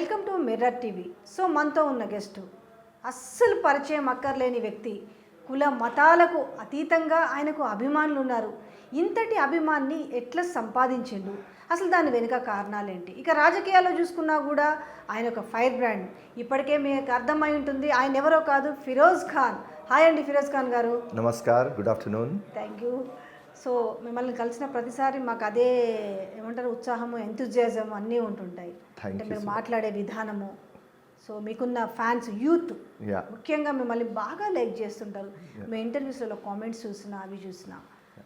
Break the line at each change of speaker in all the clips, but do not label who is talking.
Welcome to mirror TV. So మనతో ఉన్న guest అస్సలు పరిచయం అక్కర్లేని వ్యక్తి, కుల మతాలకు అతీతంగా ఆయనకు అభిమానులు ఉన్నారు. ఇంతటి అభిమాన్ని ఎట్లా సంపాదించిండు, అసలు దాని వెనుక కారణాలేంటి? ఇక రాజకీయాల్లో చూసుకున్నా కూడా ఆయన ఒక ఫైర్ బ్రాండ్. ఇప్పటికే మీకు అర్థమై ఉంటుంది ఆయన ఎవరో కాదు, ఫిరోజ్ ఖాన్. హాయ్ అండి ఫిరోజ్ ఖాన్ గారు.
Namaskar, good afternoon.
Thank you. So మిమ్మల్ని కలిసిన ప్రతిసారి మాకు అదే ఏమంటారు ఉత్సాహము, ఎంతూజియాజం అన్నీ ఉంటుంటాయి. అంటే మీరు మాట్లాడే విధానము, సో మీకున్న ఫ్యాన్స్ యూత్ ముఖ్యంగా మిమ్మల్ని బాగా లైక్ చేస్తుంటారు. మీ ఇంటర్వ్యూస్లలో కామెంట్స్ చూసినా అవి చూసినా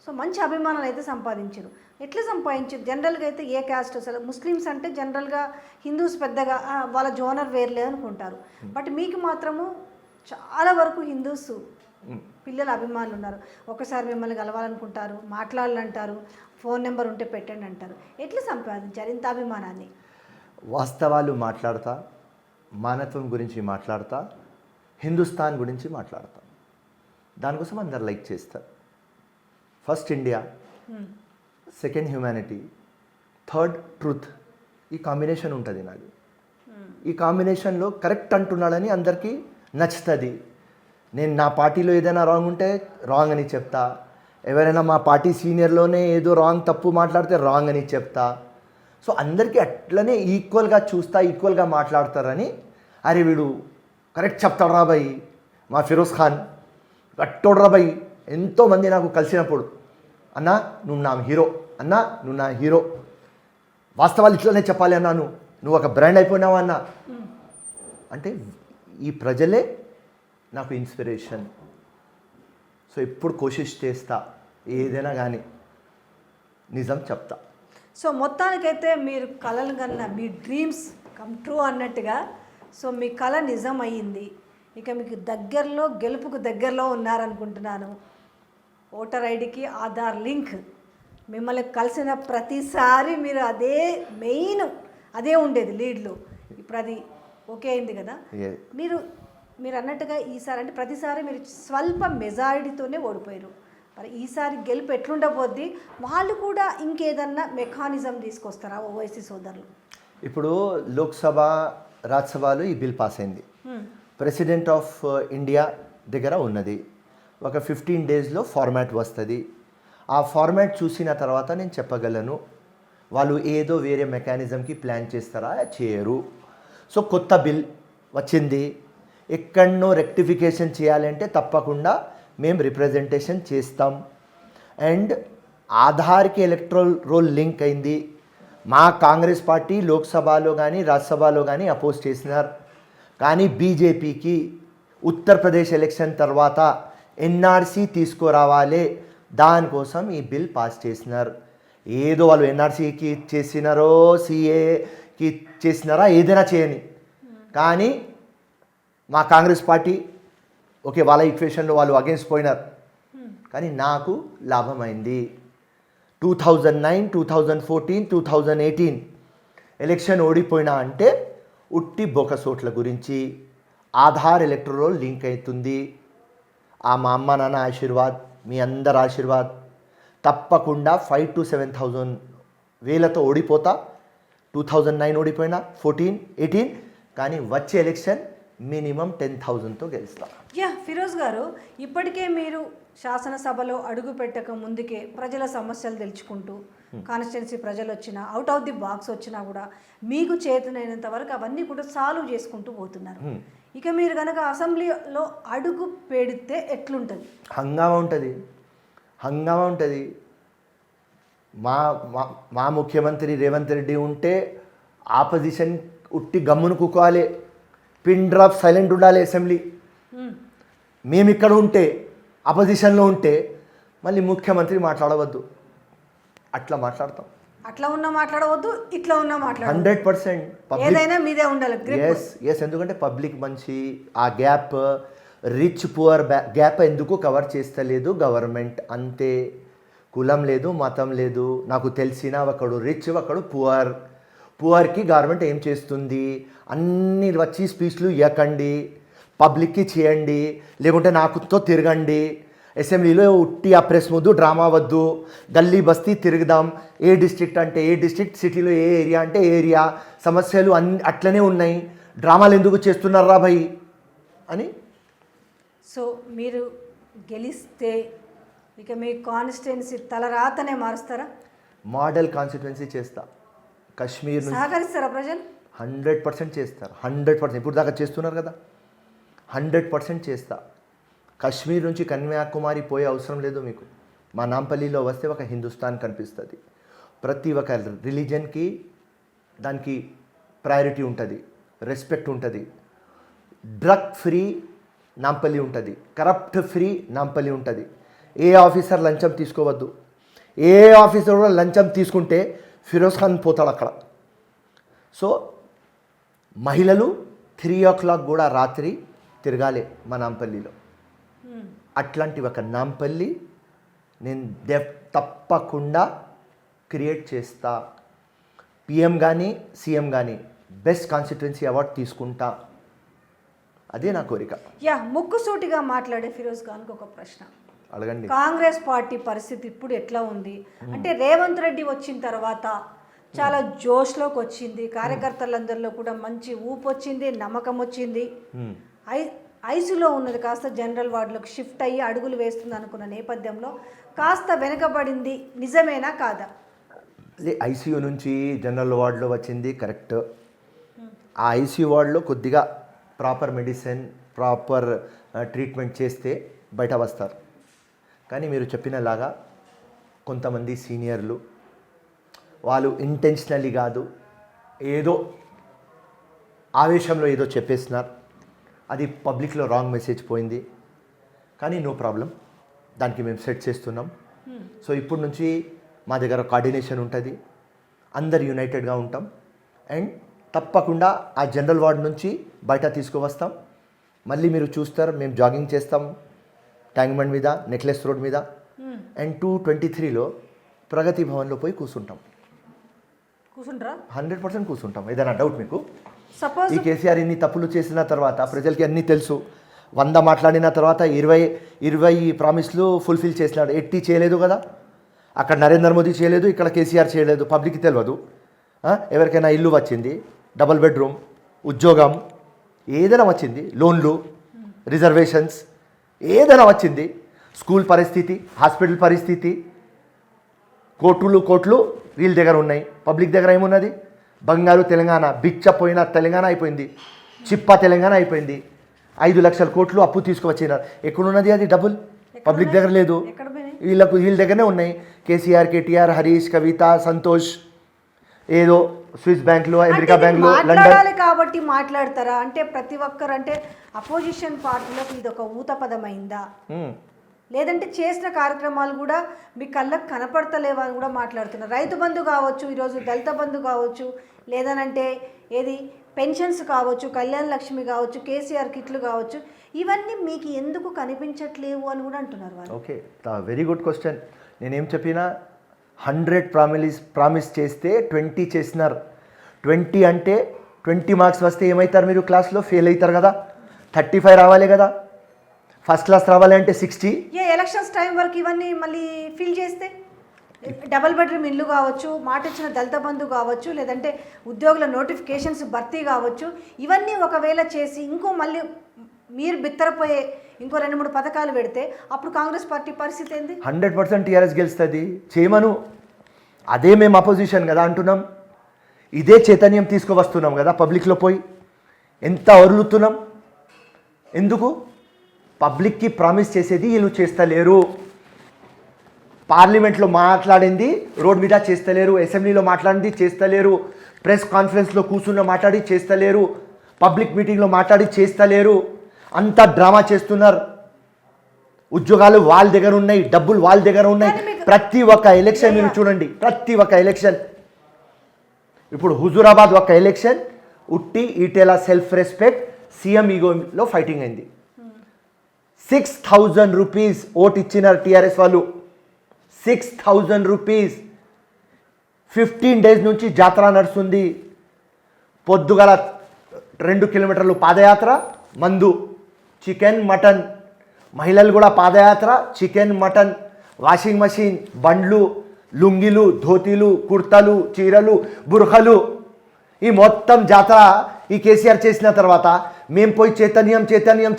సో మంచి అభిమానాలు అయితే సంపాదించారు. ఎట్లా సంపాదించారు? జనరల్గా అయితే ఏ క్యాస్ట్, అసలు ముస్లిమ్స్ అంటే జనరల్గా హిందూస్ పెద్దగా వాళ్ళ జోనర్ వేర్లే అనుకుంటారు. బట్ మీకు మాత్రము చాలా వరకు హిందూస్ పిల్లల అభిమానులు ఉన్నారు. ఒకసారి మిమ్మల్ని కలవాలనుకుంటారు, మాట్లాడాలంటారు, ఫోన్ నెంబర్ ఉంటే పెట్టండి అంటారు. ఎట్లా సంపాదించారు ఇంత అభిమానాన్ని?
వాస్తవాలు మాట్లాడతా, మానవత్వం గురించి మాట్లాడతా, హిందుస్థాన్ గురించి మాట్లాడతా. దానికోసం అందరు లైక్ చేస్తారు. First India, second humanity, third truth. ఈ కాంబినేషన్ ఉంటుంది నాది. ఈ కాంబినేషన్లో కరెక్ట్ అంటున్నాడని అందరికీ నచ్చుతుంది. నేను నా పార్టీలో ఏదైనా రాంగ్ ఉంటే రాంగ్ అని చెప్తా. ఎవరైనా మా పార్టీ సీనియర్లోనే ఏదో రాంగ్ తప్పు మాట్లాడితే రాంగ్ అని చెప్తా. సో అందరికీ అట్లనే ఈక్వల్గా చూస్తా, ఈక్వల్గా మాట్లాడతారని. అరే వీడు కరెక్ట్ చెప్తాడు రా భయ్, మా ఫిరోజ్ ఖాన్ గట్టోడు రా భయ్. ఎంతోమంది నాకు కలిసినప్పుడు, అన్నా నువ్వు నా హీరో, అన్నా నువ్వు నా హీరో, వాస్తవాలు ఇట్లనే చెప్పాలి అన్నా, నువ్వు ఒక బ్రాండ్ అయిపోయినావా అన్నా. అంటే ఈ ప్రజలే నాకు ఇన్స్పిరేషన్. సో ఎప్పుడు కోషిష్ చేస్తా, ఏదైనా కానీ నిజం చెప్తా.
సో మొత్తానికైతే మీరు కలలు కన్నా మీ డ్రీమ్స్ కమ్ ట్రూ అన్నట్టుగా, సో మీ కళ నిజం అయ్యింది. ఇక మీకు దగ్గరలో, గెలుపుకు దగ్గరలో ఉన్నారనుకుంటున్నాను. ఓటర్ ఐడికి ఆధార్ లింక్, మిమ్మల్ని కలిసిన ప్రతిసారి మీరు అదే మెయిన్, అదే ఉండేది లీడ్లో. ఇప్పుడు అది ఓకే అయింది కదా. మీరు అన్నట్టుగా ఈసారి అంటే ప్రతిసారి మీరు స్వల్ప మెజారిటీతోనే ఓడిపోయారు. మరి ఈసారి గెలుపు ఎట్లుండబోద్ది? వాళ్ళు కూడా ఇంకేదన్నా మెకానిజం తీసుకొస్తారా ఓవైసీ సోదరులు?
ఇప్పుడు లోక్సభ, రాజ్యసభలో ఈ బిల్ పాస్ అయింది. ప్రెసిడెంట్ ఆఫ్ ఇండియా దగ్గర ఉన్నది. ఒక 15 డేస్లో ఫార్మాట్ వస్తుంది. ఆ ఫార్మాట్ చూసిన తర్వాత నేను చెప్పగలను వాళ్ళు ఏదో వేరే మెకానిజంకి ప్లాన్ చేస్తారా, చేయరు. సో కొత్త బిల్ వచ్చింది. ఎక్కడనో రెక్టిఫికేషన్ చేయాలంటే తప్పకుండా మేము రిప్రజెంటేషన్ చేస్తాం. అండ్ ఆధార్కి ఎలక్ట్రల్ రోల్ లింక్ అయింది. మా కాంగ్రెస్ పార్టీ లోక్సభలో కానీ రాజ్యసభలో కానీ అపోజ్ చేసినారు. కానీ బీజేపీకి ఉత్తరప్రదేశ్ ఎలక్షన్ తర్వాత ఎన్ఆర్సీ తీసుకురావాలి, దానికోసం ఈ బిల్ పాస్ చేసినారు. ఏదో వాళ్ళు ఎన్ఆర్సీకి చేసినారో సిఏకి చేసినారా, ఏదైనా చేయని, కానీ మా కాంగ్రెస్ పార్టీ ఓకే వాళ్ళ ఈక్వేషన్లో వాళ్ళు అగేన్స్ట్ పోయినారు. కానీ నాకు లాభమైంది. 2009, 2014, 2018 ఎలక్షన్ ఓడిపోయినా అంటే ఉట్టి బొకసోట్ల గురించి. ఆధార్ ఎలక్ట్రల్ లింక్ అవుతుంది. మా అమ్మ నాన్న ఆశీర్వాద్, మీ అందరి ఆశీర్వాద్, తప్పకుండా 5,000 to 7,000 వేలతో ఓడిపోతా. 2009 ఓడిపోయినా, 14, 18, కానీ వచ్చే ఎలక్షన్ మినిమం 10,000తో గెలుస్తా.
ఫిరోజ్ గారు, ఇప్పటికే మీరు శాసనసభలో అడుగు పెట్టక ముందుకే ప్రజల సమస్యలు తెలుసుకుంటూ, కాన్స్టిట్యున్సీ ప్రజలు వచ్చినా, అవుట్ ఆఫ్ ది బాక్స్ వచ్చినా కూడా మీకు చేతనైనంత వరకు అవన్నీ కూడా సాల్వ్ చేసుకుంటూ పోతున్నారు. ఇక మీరు కనుక అసెంబ్లీలో అడుగు పెడితే ఎట్లుంటుంది?
హంగామా ఉంటుంది, హంగామా ఉంటుంది. మా ముఖ్యమంత్రి రేవంత్ రెడ్డి ఉంటే ఆపోజిషన్ ఉట్టి గమ్మును కూకోవాలి, పిన్ డ్రాప్ సైలెంట్ ఉండాలి అసెంబ్లీ. మేము ఇక్కడ ఉంటే, అపోజిషన్లో ఉంటే మళ్ళీ ముఖ్యమంత్రి మాట్లాడవద్దు, అట్లా మాట్లాడతాం.
అట్లా ఉన్నా మాట్లాడవద్దు, ఇట్లా ఉన్నా మాట్లాడవద్దు.
100%
ఏదైనా మీదే ఉండాలి.
ఎస్, ఎందుకంటే పబ్లిక్ మంచి ఆ గ్యాప్, రిచ్ పువర్ గ్యాప్ ఎందుకు కవర్ చేస్తలేదు గవర్నమెంట్, అంతే. కులం లేదు, మతం లేదు. నాకు తెలిసిన ఒకడు రిచ్, ఒకడు పువర్కి గవర్నమెంట్ ఏం చేస్తుంది, అన్ని వచ్చి స్పీచ్లు ఇవ్వకండి, పబ్లిక్కి చేయండి, లేకుంటే నాకుతో తిరగండి. అసెంబ్లీలో ఉట్టి ఆ ప్రెస్ ముందు డ్రామా వద్దు, గల్లీ బస్తీ తిరుగుదాం, ఏ డిస్ట్రిక్ట్ అంటే ఏ డిస్ట్రిక్ట్, సిటీలో ఏ ఏరియా అంటే ఏ ఏరియా, సమస్యలు అట్లనే ఉన్నాయి, డ్రామాలు ఎందుకు చేస్తున్నారా భయ్ అని.
సో మీరు గెలిస్తే ఇక మీ కాన్స్టిట్యున్సీ తలరాతనే మారుస్తారా?
మోడల్ కాన్స్టిట్యున్సీ చేస్తా. కశ్మీర్
సహకరిస్తారా ప్రజలు?
100% చేస్తారు. 100% ఇప్పుడు దాకా చేస్తున్నారు కదా, 100% చేస్తా. కశ్మీర్ నుంచి కన్యాకుమారి పోయే అవసరం లేదు మీకు. మా నాంపల్లిలో వస్తే ఒక హిందుస్థాన్ కనిపిస్తుంది. ప్రతి ఒక్క రిలీజన్కి దానికి ప్రయారిటీ ఉంటుంది, రెస్పెక్ట్ ఉంటుంది. డ్రగ్ ఫ్రీ నాంపల్లి ఉంటుంది, కరప్ట్ ఫ్రీ నాంపల్లి ఉంటుంది. ఏ ఆఫీసర్ లంచం తీసుకోవద్దు. ఏ ఆఫీసర్ కూడా లంచం తీసుకుంటే ఫిరోజ్ ఖాన్ పోతాడు అక్కడ. సో మహిళలు 3 o'clock కూడా రాత్రి తిరగాలి మా నాంపల్లిలో. అట్లాంటి ఒక నాంపల్లి నేను తప్పకుండా క్రియేట్ చేస్తా. పిఎం కానీ సీఎం కానీ బెస్ట్ కాన్స్టిట్యున్సీ అవార్డు తీసుకుంటా. అదే నా కోరిక.
ముక్కుసూటిగా మాట్లాడే ఫిరోజ్ ఖాన్కి ఒక ప్రశ్న
అడగండి.
కాంగ్రెస్ పార్టీ పరిస్థితి ఇప్పుడు ఎట్లా ఉంది అంటే, రేవంత్ రెడ్డి వచ్చిన తర్వాత చాలా జోష్లోకి వచ్చింది, కార్యకర్తలందరిలో కూడా మంచి ఊపు వచ్చింది, నమ్మకం వచ్చింది. ఐసీలో ఉన్నది కాస్త జనరల్ వార్డులకు షిఫ్ట్ అయ్యి అడుగులు వేస్తుంది అనుకున్న నేపథ్యంలో కాస్త వెనకబడింది. నిజమేనా కాదా?
ఐసీయూ నుంచి జనరల్ వార్డులో వచ్చింది కరెక్ట్. ఆ ఐసీయూ వార్డులో కొద్దిగా ప్రాపర్ మెడిసిన్, ప్రాపర్ ట్రీట్మెంట్ చేస్తే బయట వస్తారు. కానీ మీరు చెప్పినలాగా కొంతమంది సీనియర్లు వాళ్ళు ఇంటెన్షనల్లీ కాదు, ఏదో ఆవేశంలో ఏదో చెప్పేస్తున్నారు. అది పబ్లిక్లో రాంగ్ మెసేజ్ పోయింది. కానీ నో ప్రాబ్లం, దానికి మేము సెట్ చేస్తున్నాం. సో ఇప్పటి నుంచి మా దగ్గర కోఆర్డినేషన్ ఉంటుంది, అందరు యునైటెడ్గా ఉంటాం. అండ్ తప్పకుండా ఆ జనరల్ వార్డ్ నుంచి బయట తీసుకువస్తాం. మళ్ళీ మీరు చూస్తారు, మేము జాగింగ్ చేస్తాం ట్యాంక్ బండ్ మీద, నెక్లెస్ రోడ్ మీద. అండ్ 223లో ప్రగతి భవన్లో పోయి కూర్చుంటాం. 100% కూర్చుంటాం. ఏదైనా డౌట్ మీకు? ఈ కేసీఆర్ ఇన్ని తప్పులు చేసిన తర్వాత ప్రజలకి అన్నీ తెలుసు. 100 మాట్లాడిన తర్వాత 20 ప్రామిస్లు ఫుల్ఫిల్ చేసినాడు. 80 చేయలేదు కదా. అక్కడ నరేంద్ర మోదీ చేయలేదు, ఇక్కడ కేసీఆర్ చేయలేదు. పబ్లిక్కి తెలియదు. ఎవరికైనా ఇల్లు వచ్చింది, డబుల్ బెడ్రూమ్, ఉద్యోగం, ఏదైనా వచ్చింది, లోన్లు, రిజర్వేషన్స్, ఏదైనా వచ్చింది. స్కూల్ పరిస్థితి, హాస్పిటల్ పరిస్థితి, కోట్లు వీళ్ళ దగ్గర ఉన్నాయి. పబ్లిక్ దగ్గర ఏమున్నది? బంగారు తెలంగాణ, బిచ్చపోయిన తెలంగాణ అయిపోయింది, చిప్ప తెలంగాణ అయిపోయింది. 5 లక్షల కోట్లు అప్పు తీసుకువచ్చినారు. ఎక్కడున్నది అది డబుల్? పబ్లిక్ దగ్గర లేదు, వీళ్ళ దగ్గరనే ఉన్నాయి. కేసీఆర్, కేటీఆర్, హరీష్, కవిత, సంతోష్ ఏదో స్విస్ బ్యాంక్లో, అమెరికా బ్యాంక్లో,
లండన్ కాబట్టి మాట్లాడతారా? అంటే ప్రతి ఒక్కరు అంటే అపోజిషన్ పార్టీలకు ఇది ఒక ఊత పదమైందా, లేదంటే చేసిన కార్యక్రమాలు కూడా మీ కళ్ళకు కనపడతలేవా అని కూడా మాట్లాడుతున్నారు. రైతు బంధు కావచ్చు, ఈరోజు దళిత బంధు కావచ్చు, లేదనంటే ఏది పెన్షన్స్ కావచ్చు, కళ్యాణ లక్ష్మి కావచ్చు, కేసీఆర్ కిట్లు కావచ్చు, ఇవన్నీ మీకు ఎందుకు కనిపించట్లేవు అని కూడా అంటున్నారు వాళ్ళు.
Okay, very good question. నేనేం చెప్పినా 100 ప్రామిస్ చేస్తే 20 చేసినారు. 20 అంటే 20 మార్క్స్ వస్తే ఏమవుతారు? మీరు క్లాస్లో ఫెయిల్ అవుతారు కదా. 35 రావాలి కదా. ఫస్ట్ క్లాస్ రావాలి అంటే 60.
ఎలక్షన్స్ టైం వరకు ఇవన్నీ మళ్ళీ ఫిల్ చేస్తే డబుల్ బెడ్రూమ్ ఇల్లు కావచ్చు, మాట ఇచ్చిన దళిత బంధు కావచ్చు, లేదంటే ఉద్యోగుల నోటిఫికేషన్స్ భర్తీ కావచ్చు, ఇవన్నీ ఒకవేళ చేసి ఇంకో మళ్ళీ మీరు బిత్తరపోయే ఇంకో 2-3 పథకాలు పెడితే అప్పుడు కాంగ్రెస్ పార్టీ పరిస్థితి ఏంది?
100% టీఆర్ఎస్ గెలుస్తుంది. చేయమను. అదే మేము అపోజిషన్ కదా అంటున్నాం. ఇదే చైతన్యం తీసుకువస్తున్నాం కదా పబ్లిక్లో పోయి. ఎంత ఒరులుతున్నాం. ఎందుకు? పబ్లిక్కి ప్రామిస్ చేసేది వీళ్ళు చేస్తలేరు. పార్లమెంట్లో మాట్లాడింది రోడ్ మీద చేస్తలేరు, అసెంబ్లీలో మాట్లాడింది చేస్తలేరు, ప్రెస్ కాన్ఫరెన్స్లో కూర్చున్న మాట్లాడి చేస్తలేరు, పబ్లిక్ మీటింగ్లో మాట్లాడి చేస్తలేరు. అంతా డ్రామా చేస్తున్నారు. ఉద్యోగాలు వాళ్ళ దగ్గర ఉన్నాయి, డబ్బులు వాళ్ళ దగ్గర ఉన్నాయి. ప్రతి ఒక్క ఎలక్షన్ మీరు చూడండి, ప్రతి ఒక్క ఎలక్షన్. ఇప్పుడు హుజూరాబాద్ ఒక ఎలక్షన్ ఉట్టి ఈటెల సెల్ఫ్ రెస్పెక్ట్, సీఎం ఈగోలో ఫైటింగ్ అయింది. 6,000 రూపీస్ ఓటు ఇచ్చినారు టీఆర్ఎస్ వాళ్ళు. 6,000 రూపీస్. 15 days నుంచి జాతర నడుస్తుంది. పొద్దుగల 2 కిలోమీటర్లు పాదయాత్ర, మందు, చికెన్, మటన్, మహిళలు కూడా పాదయాత్ర, చికెన్, మటన్, వాషింగ్ మషిన్, బండ్లు, లుంగిలు, ధోతీలు, కుర్తలు, చీరలు, బుర్ఖలు, ఈ మొత్తం జాతర ఈ కేసీఆర్ చేసిన తర్వాత మేము పోయి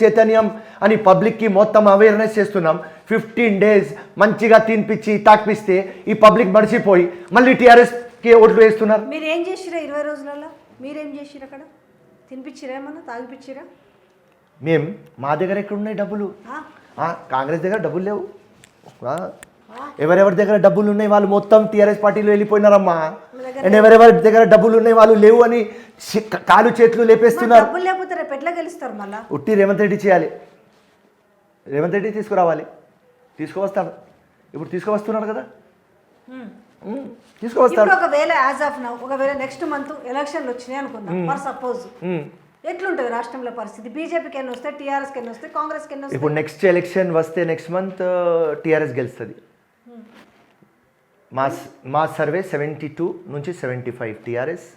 చైతన్యం అని పబ్లిక్కి మొత్తం అవేర్నెస్ చేస్తున్నాం. 15 days మంచిగా తినిపించి తాకిపిస్తే ఈ పబ్లిక్ మర్చిపోయి మళ్ళీ టీఆర్ఎస్కి ఓట్లు వేస్తున్నారు.
మీరు ఏం చేసిరా 20 రోజులలో? మీరేం చేసిరా? అక్కడ తినిపించిరా, ఏమన్నా తాగిపించిరా?
మా దగ్గర ఎక్కడ ఉన్నాయి డబ్బులు? కాంగ్రెస్ దగ్గర డబ్బులు లేవు. ఎవరెవరి దగ్గర డబ్బులు ఉన్నాయి వాళ్ళు మొత్తం టీఆర్ఎస్ పార్టీలో వెళ్ళిపోయినారమ్మా. అండ్ ఎవరెవరి దగ్గర డబ్బులు ఉన్నాయి వాళ్ళు లేవు అని కాలు చేతులు లేపేస్తున్నారు.
డబ్బులు లేకపోతే రేపు ఎట్లా గెలుస్తారు? మళ్ళీ
ఉట్టి రేవంత్ రెడ్డి చేయాలి. రేవంత్ రెడ్డి తీసుకురావాలి. తీసుకువస్తాడు. ఇప్పుడు తీసుకువస్తున్నాడు కదా, తీసుకువస్తాడు.
ఒకవేళ యాజ్ ఆఫ్ నౌ, ఒకవేళ నెక్స్ట్ మంత్ ఎలక్షన్లు వచ్చినాయి అనుకుందాం ఫర్ సపోజ్, ఎట్లుంటుంది రాష్ట్రంలో పరిస్థితి? బీజేపీకి ఎన్ని వస్తాయి, టీఆర్ఎస్కి ఎన్ని వస్తాయి, కాంగ్రెస్కి ఎన్ని వస్తాయి?
ఇప్పుడు నెక్స్ట్ ఎలక్షన్ వస్తే నెక్స్ట్ మంత్ టీఆర్ఎస్ గెలుస్తుంది. మా సర్వే 72 నుంచి 75 టీఆర్ఎస్,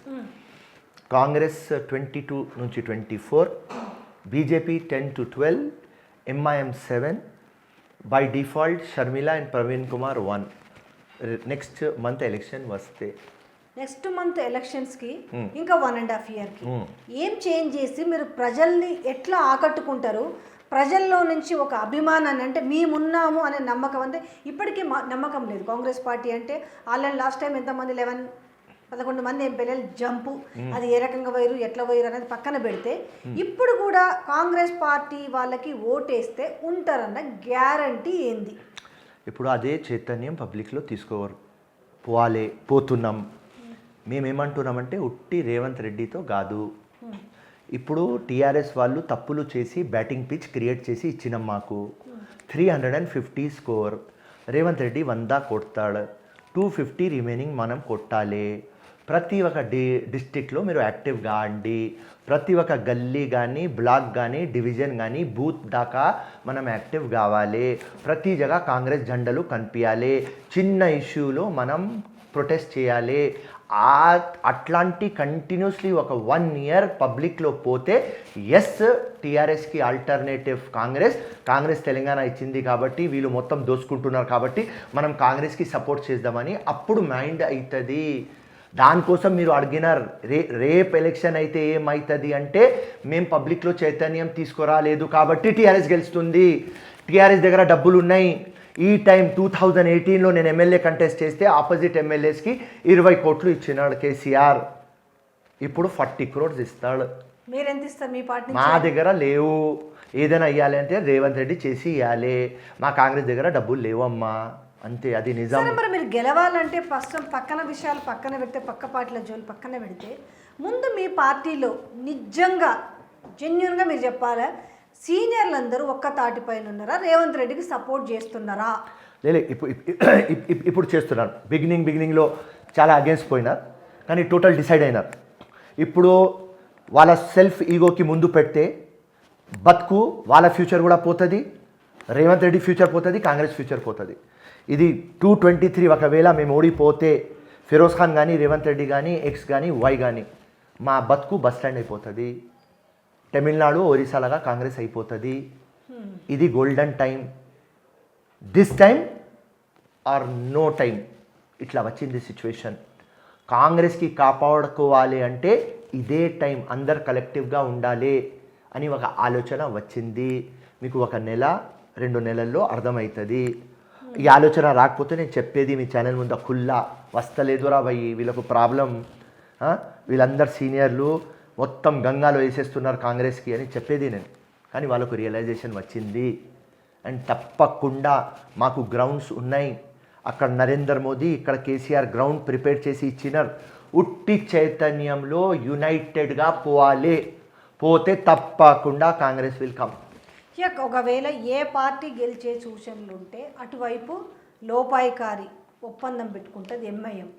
కాంగ్రెస్ 22 నుంచి 24, BJP 10 to 12, MIM 7, by default Sharmila and Praveen Kumar 1. Next month election వస్తే,
నెక్స్ట్ మంత్ ఎలక్షన్స్కి ఇంకా 1.5 yearకి ఏం చేంజ్ చేసి మీరు ప్రజల్ని ఎట్లా ఆకట్టుకుంటారు? ప్రజల్లో నుంచి ఒక అభిమానాన్ని, అంటే మేమున్నాము అనే నమ్మకం, అంటే ఇప్పటికీ నమ్మకం లేదు కాంగ్రెస్ పార్టీ అంటే. ఆల్రెడీ లాస్ట్ టైం ఎంతమంది 11 మంది ఎంపీఎల్ జంపు, అది ఏ రకంగా వైరు ఎట్లా వైరు అనేది పక్కన పెడితే, ఇప్పుడు కూడా కాంగ్రెస్ పార్టీ వాళ్ళకి ఓటేస్తే ఉంటారన్న గ్యారంటీ ఏంది?
ఇప్పుడు అదే చైతన్యం పబ్లిక్లో తీసుకోవరు. పోతున్నాం. మేమేమంటున్నామంటే ఉట్టి రేవంత్ రెడ్డితో కాదు. ఇప్పుడు టీఆర్ఎస్ వాళ్ళు తప్పులు చేసి బ్యాటింగ్ పిచ్ క్రియేట్ చేసి ఇచ్చినాం మాకు. 350 స్కోర్. రేవంత్ రెడ్డి 100 కొడతాడు. 250 రిమైనింగ్ మనం కొట్టాలి. ప్రతి ఒక్క డిస్టిక్లో మీరు యాక్టివ్ కాండి. ప్రతి ఒక్క గల్లీ కానీ, బ్లాక్ కానీ, డివిజన్ కానీ, బూత్ దాకా మనం యాక్టివ్ కావాలి. ప్రతి జగ కాంగ్రెస్ జెండాలు కనిపించాలి. చిన్న ఇష్యూలో మనం ప్రొటెస్ట్ చేయాలి. అట్లాంటి కంటిన్యూస్లీ ఒక 1 year పబ్లిక్లో పోతే ఎస్ టీఆర్ఎస్కి ఆల్టర్నేటివ్ కాంగ్రెస్ తెలంగాణ ఇచ్చింది కాబట్టి వీళ్ళు మొత్తం దోసుకుంటున్నారు కాబట్టి మనం కాంగ్రెస్కి సపోర్ట్ చేద్దామని అప్పుడు మైండ్ అవుతుంది. దానికోసం మీరు అడిగినారు. రేపు ఎలక్షన్ అయితే ఏమవుతుంది అంటే మేము పబ్లిక్లో చైతన్యం తీసుకురాలేదు కాబట్టి టీఆర్ఎస్ గెలుస్తుంది. టీఆర్ఎస్ దగ్గర డబ్బులు ఉన్నాయి. ఈ టైం 2018లో నేను ఎమ్మెల్యే కంటెస్ట్ చేస్తే ఆపోజిట్ ఎమ్మెల్యేస్కి 20 కోట్లు ఇచ్చినాడు కేసీఆర్. ఇప్పుడు 40 crores ఇస్తాడు.
మీరెంత ఇస్తారు మీ పార్టీ?
మా దగ్గర లేవు. ఏదైనా ఇవ్వాలి అంటే రేవంత్ రెడ్డి చేసి ఇవ్వాలి. మా కాంగ్రెస్ దగ్గర డబ్బులు లేవమ్మా, అంతే. అది నిజం.
మరి మీరు గెలవాలంటే ఫస్ట్ పక్కన విషయాలు పక్కన పెడితే, పక్క పార్టీల జోలు పక్కన పెడితే, ముందు మీ పార్టీలో నిజంగా జెన్యున్గా మీరు చెప్పాలా, సీనియర్లు అందరూ ఒక్క తాటిపైన ఉన్నారా? రేవంత్ రెడ్డికి సపోర్ట్ చేస్తున్నారా?
లేదు, ఇప్పుడు చేస్తున్నారు. బిగినింగ్లో చాలా అగేన్స్ట్ పోయినారు, కానీ టోటల్ డిసైడ్ అయినారు. ఇప్పుడు వాళ్ళ సెల్ఫ్ ఈగోకి ముందు పెడితే బతుకు వాళ్ళ ఫ్యూచర్ కూడా పోతుంది, రేవంత్ రెడ్డి ఫ్యూచర్ పోతుంది, కాంగ్రెస్ ఫ్యూచర్ పోతుంది. ఇది 223 ఒకవేళ మేము ఓడిపోతే ఫిరోజ్ ఖాన్ కానీ, రేవంత్ రెడ్డి కానీ, ఎక్స్ కానీ, వై కానీ మా బతుకు బస్ స్టాండ్ అయిపోతుంది. తమిళనాడు ఒరిస్సాలాగా కాంగ్రెస్ అయిపోతుంది. ఇది golden time. This time or no time. ఇట్లా వచ్చింది సిచ్యువేషన్. కాంగ్రెస్కి కాపాడుకోవాలి అంటే ఇదే టైం, అందరు కలెక్టివ్గా ఉండాలి అని ఒక ఆలోచన వచ్చింది. మీకు 1 నెల 2 నెలల్లో అర్థమవుతుంది. ఈ ఆలోచన రాకపోతే నేను చెప్పేది మీ ఛానల్ ముందు ఖుల్లా వస్తలేదురా భయ్, వీళ్ళకు ప్రాబ్లం, వీళ్ళందరు సీనియర్లు మొత్తం గంగాలో వేసేస్తున్నారు కాంగ్రెస్కి అని చెప్పేది నేను. కానీ వాళ్ళకు రియలైజేషన్ వచ్చింది. అండ్ తప్పకుండా మాకు గ్రౌండ్స్ ఉన్నాయి. అక్కడ నరేందర్ మోదీ, ఇక్కడ కేసీఆర్ గ్రౌండ్ ప్రిపేర్ చేసి ఇచ్చినారు. ఉట్టి చైతన్యంలో యునైటెడ్గా పోతే తప్పకుండా కాంగ్రెస్ విల్ కమ్.
ఒకవేళ ఏ పార్టీ గెలిచే సూచనలు ఉంటే అటువైపు లోపాయికారి ఒప్పందం పెట్టుకుంటుంది ఎంఐఎం.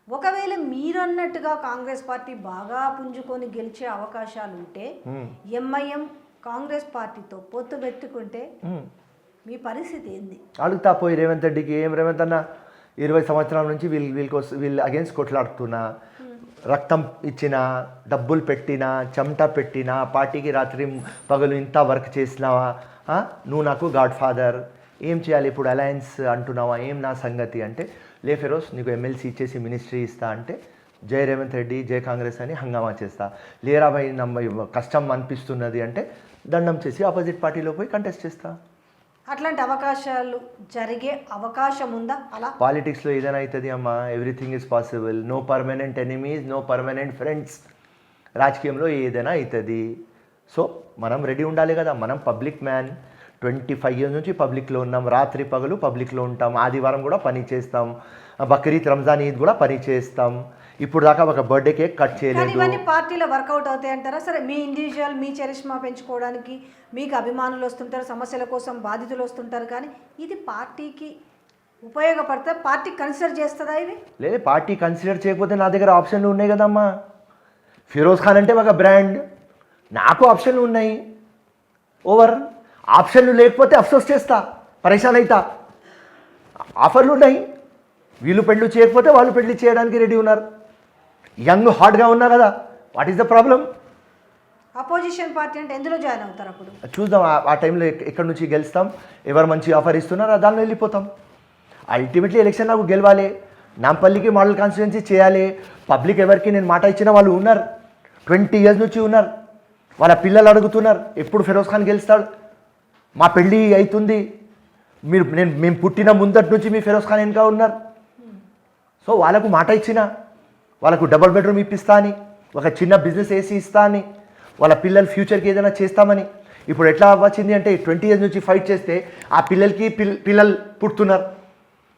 ఒకవేళ మీరన్నట్టుగా కాంగ్రెస్ పార్టీ బాగా పుంజుకొని గెలిచే అవకాశాలు ఉంటే ఎంఐఎం కాంగ్రెస్ పార్టీతో పొత్తు పెట్టుకుంటే మీ పరిస్థితి ఏంది?
అడుగుతా పోయి రేవంత్ రెడ్డికి, ఏం రేవంత్ అన్న 20 సంవత్సరాల నుంచి వీళ్ళు అగేన్స్ట్ కొట్లాడుతున్నా, రక్తం ఇచ్చిన, డబ్బులు పెట్టినా, చెమట పెట్టినా, పార్టీకి రాత్రి పగలు ఇంత వర్క్ చేసినావా, నువ్వు నాకు గాడ్ ఫాదర్, ఏం చేయాలి ఇప్పుడు అలయన్స్ అంటున్నావా, ఏం నా సంగతి అంటే, లే ఫెరోజ్ నీకు ఎమ్మెల్సీ ఇచ్చేసి మినిస్ట్రీ ఇస్తా అంటే జై రేవంత్ రెడ్డి జై కాంగ్రెస్ అని హంగామా చేస్తా, లేరా భయ్ కష్టం అనిపిస్తున్నది అంటే దండం చేసి ఆపోజిట్ పార్టీలో పోయి కంటెస్ట్ చేస్తా.
అట్లాంటి అవకాశాలు జరిగే అవకాశం ఉందా? అలా
పాలిటిక్స్లో ఏదైనా అవుతుంది అమ్మా, everything is possible, no permanent enemies, no permanent friends. రాజకీయంలో ఏదైనా అవుతుంది. సో మనం రెడీ ఉండాలి కదా. మనం పబ్లిక్ మ్యాన్, 25 years నుంచి పబ్లిక్లో ఉన్నాం, రాత్రి పగలు పబ్లిక్లో ఉంటాం, ఆదివారం కూడా పని చేస్తాం, బక్రీద్ రంజాన్ ఈద్ కూడా పని చేస్తాం. ఇప్పుడు దాకా ఒక బర్త్డే కేక్ కట్ చేయలేదు.
ఇవన్నీ పార్టీలో వర్కౌట్ అవుతాయి అంటారా? సరే, మీ ఇండివిజువల్ మీ చరిష్మా పెంచుకోవడానికి మీకు అభిమానులు వస్తుంటారు, సమస్యల కోసం బాధితులు వస్తుంటారు, కానీ ఇది పార్టీకి ఉపయోగపడితే పార్టీ కన్సిడర్ చేస్తుందా? ఇవి
లేదు, పార్టీ కన్సిడర్ చేయకపోతే నా దగ్గర ఆప్షన్లు ఉన్నాయి కదమ్మా. ఫిరోజ్ ఖాన్ అంటే ఒక బ్రాండ్, నాకు ఆప్షన్లు ఉన్నాయి. ఓవర్ ఆప్షన్లు లేకపోతే అఫ్సోస్ చేస్తా, పరేషాన్ అవుతా. ఆఫర్లు ఉన్నాయి, వీళ్ళు పెళ్లి చేయకపోతే వాళ్ళు పెళ్లి చేయడానికి రెడీ ఉన్నారు. యంగ్ హాట్గా ఉన్నా కదా, what is the problem?
Opposition party అంటే ఎందులో జాయిన్ అవుతారు? అప్పుడు
చూద్దాం ఆ టైంలో ఎక్కడి నుంచి గెలుస్తాం, ఎవరు మంచి ఆఫర్ ఇస్తున్నారో దానిలో వెళ్ళిపోతాం. అల్టిమేట్లీ ఎలక్షన్ నాకు గెలవాలి, నాంపల్లికి మోడల్ కాన్స్టిట్యున్సీ చేయాలి. పబ్లిక్ ఎవరికి నేను మాట ఇచ్చిన వాళ్ళు ఉన్నారు, 20 years నుంచి ఉన్నారు. వాళ్ళ పిల్లలు అడుగుతున్నారు ఎప్పుడు ఫిరోజ్ ఖాన్ గెలుస్తాడు, మా పెళ్ళి అవుతుంది, మేము పుట్టిన ముందటి నుంచి మీ ఫిరోజ్ ఖాన్ వెనుక ఉన్నారు. సో వాళ్ళకు మాట ఇచ్చిన, వాళ్ళకు డబుల్ బెడ్రూమ్ ఇప్పిస్తా అని, ఒక చిన్న బిజినెస్ వేసి ఇస్తా అని, వాళ్ళ పిల్లల ఫ్యూచర్కి ఏదైనా చేస్తామని. ఇప్పుడు ఎట్లా వచ్చింది అంటే 20 years నుంచి ఫైట్ చేస్తే ఆ పిల్లలకి పిల్లలు పుడుతున్నారు.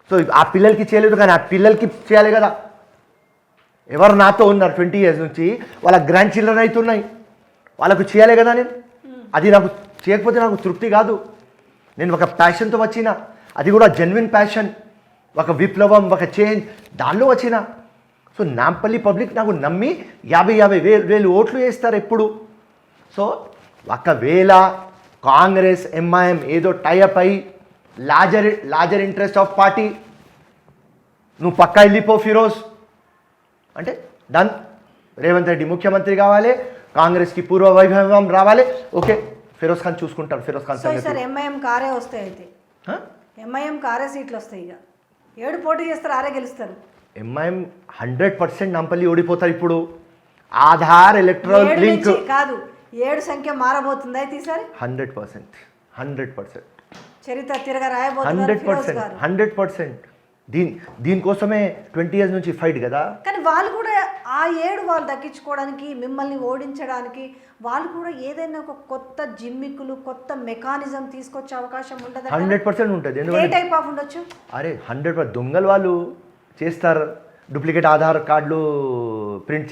సో ఆ పిల్లలకి చేయలేదు కానీ ఆ పిల్లలకి చేయాలి కదా. ఎవరు నాతో ఉన్నారు 20 years నుంచి, వాళ్ళ గ్రాండ్ చిల్డ్రన్ అవుతున్నాయి, వాళ్ళకు చేయాలి కదా. నేను అది నాకు చేయకపోతే నాకు తృప్తి కాదు. నేను ఒక ప్యాషన్తో వచ్చిన, అది కూడా జెన్యున్ ప్యాషన్, ఒక విప్లవం, ఒక చేంజ్ దానిలో వచ్చిన. సో నాంపల్లి పబ్లిక్ నాకు నమ్మి 50,000 ఓట్లు వేస్తారు ఎప్పుడు. సో ఒకవేళ కాంగ్రెస్ ఎంఐఎం ఏదో టైఅప్ అయ్యి లార్జర్ ఇంట్రెస్ట్ ఆఫ్ పార్టీ, నువ్వు పక్కా వెళ్ళిపో ఫిరోజ్ అంటే డన్. రేవంత్ రెడ్డి ముఖ్యమంత్రి కావాలి, కాంగ్రెస్కి పూర్వ వైభవం రావాలి, ఓకే ఫిరోజ్ ఖాన్ చూసుకుంటారు. ఫిరోజ్ ఖాన్
సార్ ఎంఐఎం కారే వస్తాయి, అయితే ఎంఐఎం కారే సీట్లు వస్తాయి. ఇక 7 పోటీ చేస్తారు, 6 గెలుస్తారు.
ఎంఐఎం 100% నాంపల్లి ఓడిపోతారు. ఇప్పుడు ఆధార్ ఎలక్ట్రల్ లింక్
కాదు, 7 సంఖ్య మారబోతుంది అయితే ఈసారి
100%
చరిత్ర తిరగ రాయబోతున్నారు
100%. దీనికోసమే 20 years నుంచి ఫైట్ కదా.
కానీ వాళ్ళు కూడా ఆ 7 వాళ్ళు దక్కించుకోవడానికి, మిమ్మల్ని ఓడించడానికి వాళ్ళు కూడా ఏదైనా ఒక కొత్త జిమ్మిక్కులు, కొత్త మెకానిజం తీసుకొచ్చే అవకాశం ఉంటుంది.
100% ఉంటుంది.
ఏ టైప్ ఆఫ్ ఉండొచ్చు?
అరే 100% దొంగలు వాళ్ళు చేస్తారు, డూప్లికేట్ ఆధార్ కార్డులు ప్రింట్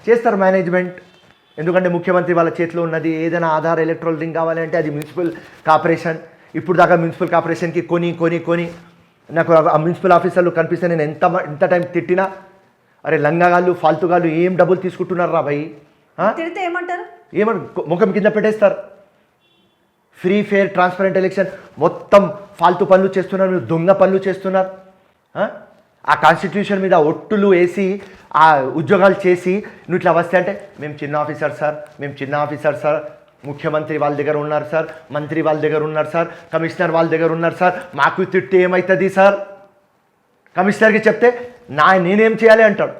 చేస్తారు మేనేజ్మెంట్. ఎందుకంటే ముఖ్యమంత్రి వాళ్ళ చేతిలో ఉన్నది. ఏదైనా ఆధార్ ఎలక్ట్రల్ లింక్ కావాలంటే అది మున్సిపల్ కార్పొరేషన్. ఇప్పుడు దాకా మున్సిపల్ కార్పొరేషన్కి కొని నాకు ఆ మున్సిపల్ ఆఫీసర్లు కనిపిస్తే నేను ఎంత టైం తిట్టినా, అరే లంగాగాళ్ళు ఫాల్తుగాళ్ళు ఏం డబ్బులు తీసుకుంటున్నారు రా భయ్,
తిడితే ఏమంటారు?
ముఖం కింద పెట్టేస్తారు. ఫ్రీ ఫెయిర్ ట్రాన్స్పరెంట్ ఎలక్షన్, మొత్తం ఫాల్తు పనులు చేస్తున్నారు, మీరు దొంగ పనులు చేస్తున్నారు. ఆ కాన్స్టిట్యూషన్ మీద ఒట్టులు వేసి ఆ ఉద్యోగాలు చేసి నువ్వు ఇట్లా వస్తే అంటే మేము చిన్న ఆఫీసర్ సార్, ముఖ్యమంత్రి వాళ్ళ దగ్గర ఉన్నారు సార్, మంత్రి వాళ్ళ దగ్గర ఉన్నారు సార్, కమిషనర్ వాళ్ళ దగ్గర ఉన్నారు సార్, మాకు తిట్టి ఏమవుతుంది సార్, కమిషనర్కి చెప్తే నేనేం చేయాలి అంటాడు.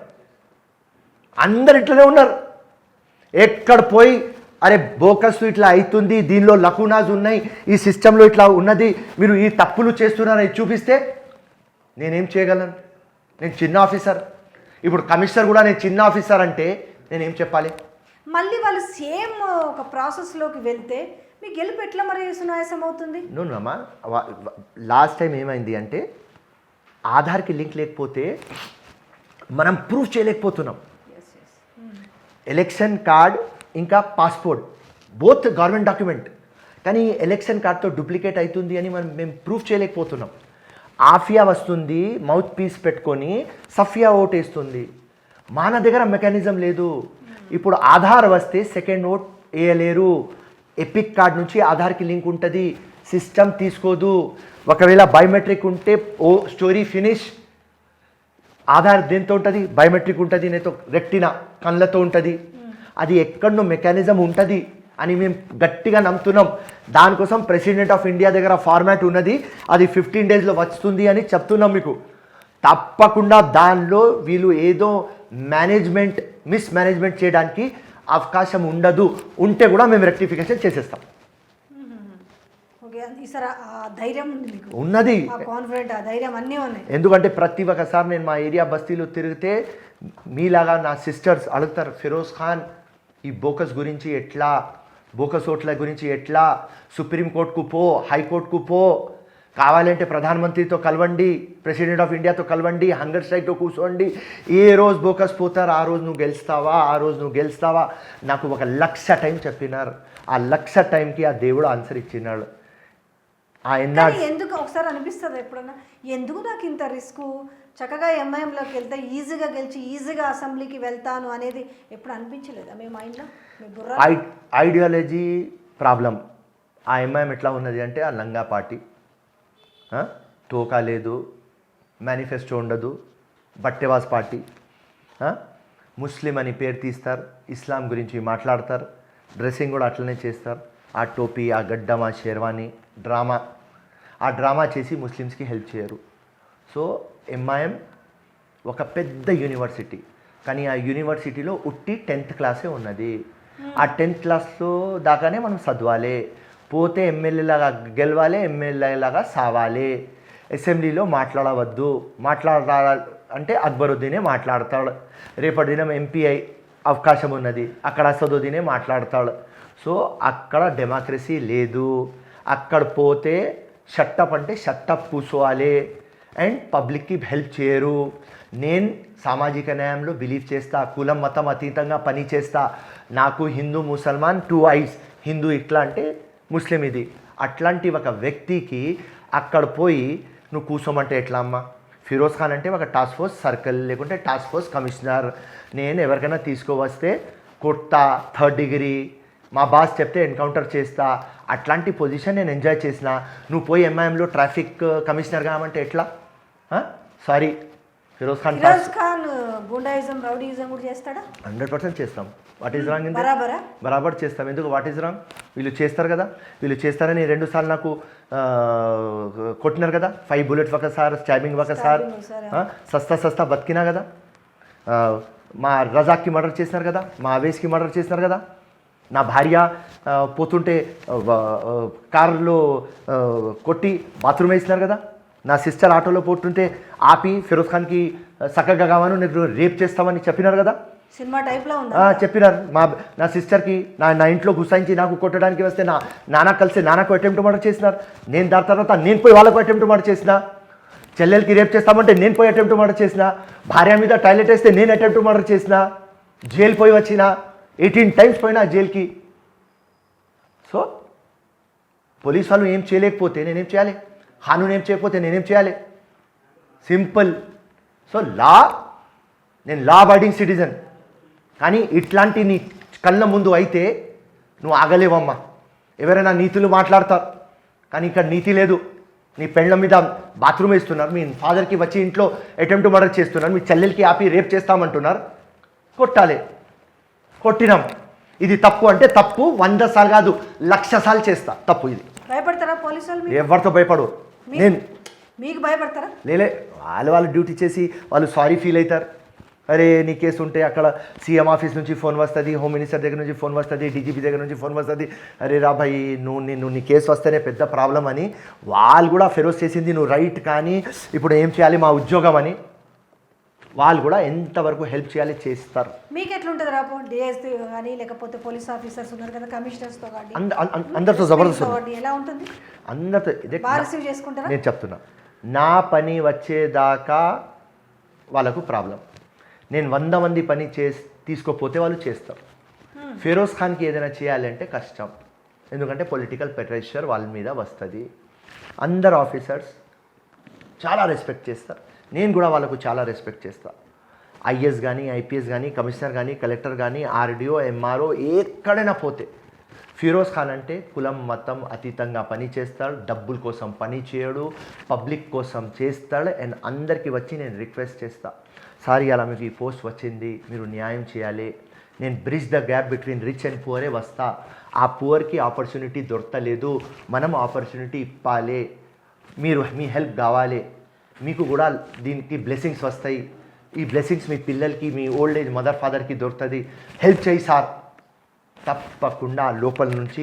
అందరు ఇట్లనే ఉన్నారు. ఎక్కడ పోయి అరే బోకస్ ఇట్లా అవుతుంది, దీనిలో లకునాజ్ ఉన్నాయి, ఈ సిస్టంలో ఇట్లా ఉన్నది, మీరు ఈ తప్పులు చేస్తున్నారని చూపిస్తే నేనేం చేయగలను? నేను చిన్న ఆఫీసర్. ఇప్పుడు కమిషనర్ కూడా నేను చిన్న ఆఫీసర్ అంటే నేనేం చెప్పాలి?
మళ్ళీ వాళ్ళు సేమ్ ఒక ప్రాసెస్లోకి వెళ్తే మీ గెలుపు ఎట్లా మరి సునాయాసం అవుతుంది?
నోనమ్మా, లాస్ట్ టైం ఏమైంది అంటే ఆధార్కి లింక్ లేకపోతే మనం ప్రూఫ్ చేయలేకపోతున్నాం. ఎలక్షన్ కార్డ్ ఇంకా పాస్పోర్ట్ బోత్ గవర్నమెంట్ డాక్యుమెంట్, కానీ ఎలక్షన్ కార్డ్తో డూప్లికేట్ అవుతుంది అని మేము ప్రూఫ్ చేయలేకపోతున్నాం. ఆఫియా వస్తుంది, మౌత్ పీస్ పెట్టుకొని సఫియా ఓటేస్తుంది. మన దగ్గర మెకానిజం లేదు. ఇప్పుడు ఆధార్ వస్తే సెకండ్ ఓట్ వేయలేరు. ఎపిక్ కార్డ్ నుంచి ఆధార్కి లింక్ ఉంటుంది, సిస్టమ్ తీసుకోదు. ఒకవేళ బయోమెట్రిక్ ఉంటే ఓ స్టోరీ ఫినిష్. ఆధార్ దేంతో ఉంటుంది? బయోమెట్రిక్ ఉంటుంది, నేతో రెక్టినా కళ్ళతో ఉంటుంది. అది ఎక్కడో మెకానిజం ఉంటుంది, అని మేము గట్టిగా నమ్ముతున్నాం. దానికోసం ప్రెసిడెంట్ ఆఫ్ ఇండియా దగ్గర ఫార్మాట్ ఉన్నది, అది 15 డేస్లో వస్తుంది అని చెప్తున్నాం మీకు. తప్పకుండా దానిలో వీళ్ళు ఏదో మిస్మేనేజ్మెంట్ చేయడానికి అవకాశం ఉండదు. ఉంటే కూడా మేము రెక్టిఫికేషన్ చేసేస్తాం.
ఓకే, ఈసారి ఆ ధైర్యం ఉంది మీకు?
ఉన్నది,
ఆ కాన్ఫిడెంట్, ఆ ధైర్యం అన్నీ ఉన్నాయి.
ఎందుకంటే ప్రతి ఒక్కసారి నేను మా ఏరియా బస్తీలో తిరిగితే మీలాగా నా సిస్టర్స్ అడుగుతారు, ఫిరోజ్ ఖాన్ ఈ బోకస్ గురించి ఎట్లా, బోకస్ ఓట్ల గురించి ఎట్లా, సుప్రీంకోర్టుకు పో, హైకోర్టుకు పో, కావాలంటే ప్రధానమంత్రితో కలవండి, ప్రెసిడెంట్ ఆఫ్ ఇండియాతో కలవండి, హంగర్ స్ట్రైక్తో కూర్చోండి, ఏ రోజు బోకస్ పోతారు ఆ రోజు నువ్వు గెలుస్తావా. నాకు 1,00,000 టైం చెప్పినారు. ఆ 1,00,000 టైంకి ఆ దేవుడు ఆన్సర్ ఇచ్చినాడు.
ఎందుకు ఒకసారి అనిపిస్తుంది ఎప్పుడన్నా, ఎందుకు నాకు ఇంత రిస్క్, చక్కగా ఎంఐఎంలోకి వెళ్తే ఈజీగా గెలిచి ఈజీగా అసెంబ్లీకి వెళ్తాను అనేది ఎప్పుడు అనిపించలేదా మీ మైండ్లో, మీ బుర్ర?
Ideology problem. ఆ ఎంఐఎం ఎట్లా ఉన్నది అంటే ఆ లంగా పార్టీ, తోకా లేదు, మేనిఫెస్టో ఉండదు, బట్టెవాస్ పార్టీ, ముస్లిం అని పేరు తీస్తారు, ఇస్లాం గురించి మాట్లాడతారు, డ్రెస్సింగ్ కూడా అట్లనే చేస్తారు, ఆ టోపీ, ఆ గడ్డం, ఆ షేర్వానీ, ఆ డ్రామా చేసి ముస్లిమ్స్కి హెల్ప్ చేయరు. సో ఎంఐఎం ఒక పెద్ద యూనివర్సిటీ, కానీ ఆ యూనివర్సిటీలో ఉట్టి 10th క్లాసే ఉన్నది. ఆ 10th క్లాస్లో దాకానే మనం చదవాలి, పోతే ఎమ్మెల్యేలాగా గెలవాలి, ఎమ్మెల్యేలాగా సావాలి, అసెంబ్లీలో మాట్లాడవద్దు, మాట్లాడాలంటే అక్బరుద్దీనే మాట్లాడతాడు, రేపటి దినం ఎంపీ అయి అవకాశం ఉన్నది, అక్కడ అసదుద్దీనే మాట్లాడతాడు. సో అక్కడ డెమోక్రసీ లేదు. అక్కడ పోతే షట్టప్ అంటే షట్టప్ కూర్చోవాలి అండ్ పబ్లిక్కి హెల్ప్ చేయరు. నేను సామాజిక న్యాయంలో బిలీవ్ చేస్తా, కులం మతం అతీతంగా పని చేస్తా. నాకు హిందూ ముసల్మాన్ 2 ఐస్, హిందూ ఇట్లా అంటే ముస్లిం ఇది. అట్లాంటి ఒక వ్యక్తికి అక్కడ పోయి నువ్వు కూర్చోమంటే ఎట్లా అమ్మా? ఫిరోజ్ ఖాన్ అంటే ఒక టాస్క్ ఫోర్స్ సర్కిల్ లేకుంటే టాస్క్ ఫోర్స్ కమిషనర్. నేను ఎవరికైనా తీసుకువస్తే కొడతా, 3rd డిగ్రీ, మా బాస్ చెప్తే ఎన్కౌంటర్ చేస్తా. అట్లాంటి పొజిషన్ నేను ఎంజాయ్ చేసిన. నువ్వు పోయి ఎంఐఎంలో ట్రాఫిక్ కమిషనర్ కామంటే ఎట్లా? సారీ, ఫిరోజ్ ఖాన్
గుండాయిజం, రౌడీయిజం కూడా చేస్తాడా?
100% చేస్తాం. What is wrong?
బరాబర్
చేస్తాం. ఎందుకు వాట్ ఈజ్ రాంగ్? వీళ్ళు చేస్తారు కదా, వీళ్ళు చేస్తారని 2 సార్లు నాకు కొట్టినారు కదా, 5 బుల్లెట్స్ ఒకసారి, స్టాబింగ్ ఒకసారి, సస్తా బతికినా కదా. మా రజాక్కి మర్డర్ చేసినారు కదా, మా అవేస్కి మర్డర్ చేసినారు కదా, నా భార్య పోతుంటే కారులో కొట్టి బాత్రూమ్ వేసినారు కదా, నా సిస్టర్ ఆటోలో పోతుంటే ఆపి ఫిరోజ్ ఖాన్కి చక్కగా కావాను నీకు రేప్ చేస్తామని చెప్పినారు కదా,
సినిమా టైప్లో
చెప్పినారు. నా సిస్టర్కి నా ఇంట్లో గుసాయించి నాకు కొట్టడానికి వస్తే నా నాన్న కలిసి నాన్నకు అటెంప్ట్ మర్డర్ చేసినారు. నేను దాని తర్వాత నేను పోయి వాళ్ళకు అటెంప్ట్ మర్డర్ చేసిన. చెల్లెలకి రేప్ చేస్తామంటే నేను పోయి అటెంప్ట్ మర్డర్ చేసిన. భార్య మీద టాయిలెట్ వేస్తే నేను అటెంప్ట్ మర్డర్ చేసిన. జైలు పోయి వచ్చిన, 18 టైమ్స్ పోయినా జైలుకి. సో పోలీస్ వాళ్ళు ఏం చేయలేకపోతే నేనేం చేయాలి? కానూన్ ఏం చేయకపోతే నేనేం చేయాలి? సింపుల్. సో నేను లా అబైడింగ్ సిటిజన్. కానీ ఇట్లాంటి నీ కళ్ళ ముందు అయితే నువ్వు ఆగలేవమ్మా. ఎవరైనా నీతులు మాట్లాడతారు, కానీ ఇక్కడ నీతి లేదు. నీ పెళ్ళ మీద బాత్రూమ్ వేస్తున్నారు, మీ ఫాదర్కి వచ్చి ఇంట్లో అటెంప్ట్ మర్డర్ చేస్తున్నారు, మీ చెల్లెలకి ఆపి రేప్ చేస్తామంటున్నారు. కొట్టాలి, కొట్టినాం. ఇది తప్పు అంటే తప్పు, 100 సార్లు కాదు 1,00,000 సార్లు చేస్తా తప్పు. ఇది
భయపడతారా పోలీసు వాళ్ళు?
ఎవరితో భయపడు. నేను
మీకు భయపడతారా?
లేలే, వాళ్ళు డ్యూటీ చేసి వాళ్ళు సారీ ఫీల్ అవుతారు. అరే నీ కేసు ఉంటే అక్కడ సీఎం ఆఫీస్ నుంచి ఫోన్ వస్తుంది, హోమ్ మినిస్టర్ దగ్గర నుంచి ఫోన్ వస్తుంది, డీజీపీ దగ్గర నుంచి ఫోన్ వస్తుంది. అరే రా భాయ్ నువ్వు నీ కేసు వస్తేనే పెద్ద ప్రాబ్లం అని. వాళ్ళు కూడా ఫిరోజ్ చేసింది నువ్వు రైట్, కానీ ఇప్పుడు ఏం చేయాలి మా ఉద్యోగం అని వాళ్ళు కూడా ఎంతవరకు హెల్ప్ చేయాలి చేస్తారు.
మీకు ఎట్లుంటుంది రాపో? డిఎస్పీ కానీ లేకపోతే పోలీస్ ఆఫీసర్స్ ఉన్నారు కదా, కమిషనర్స్తో కానీ
అందరితో జబర్దస్త్
ఎలా ఉంటుంది?
అందరితో
బాగా రిసీవ్ చేసుకుంటారా?
నేను చెప్తున్నా, నా పని వచ్చేదాకా వాళ్ళకు ప్రాబ్లం. నేను 100 మంది పని తీసుకోపోతే వాళ్ళు చేస్తారు. ఫిరోజ్ ఖాన్కి ఏదైనా చేయాలంటే కష్టం, ఎందుకంటే పొలిటికల్ ప్రెషర్ వాళ్ళ మీద వస్తుంది. అందరు ఆఫీసర్స్ చాలా రెస్పెక్ట్ చేస్తారు, నేను కూడా వాళ్ళకు చాలా రెస్పెక్ట్ చేస్తాను. ఐఏఎస్ కానీ, ఐపీఎస్ కానీ, కమిషనర్ కానీ, కలెక్టర్ కానీ, ఆర్డీఓ, ఎంఆర్ఓ ఎక్కడైనా పోతే ఫిరోజ్ ఖాన్ అంటే కులం మతం అతీతంగా పని చేస్తాడు, డబ్బుల కోసం పని చేయడు, పబ్లిక్ కోసం చేస్తాడు. అండ్ అందరికీ వచ్చి నేను రిక్వెస్ట్ చేస్తాను, సారీ అలా మీకు ఈ పోస్ట్ వచ్చింది, మీరు న్యాయం చేయాలి. నేను bridge the gap between rich and poor వస్తా. ఆ పువర్కి ఆపర్చునిటీ దొరకలేదు, మనం ఆపర్చునిటీ ఇవ్వాలి, మీరు మీ హెల్ప్ కావాలి, మీకు కూడా దీనికి బ్లెస్సింగ్స్ వస్తాయి, ఈ బ్లెస్సింగ్స్ మీ పిల్లలకి మీ ఓల్డ్ ఏజ్ మదర్ ఫాదర్కి దొరుకుతుంది, హెల్ప్ చేయి సార్. తప్పకుండా లోపల నుంచి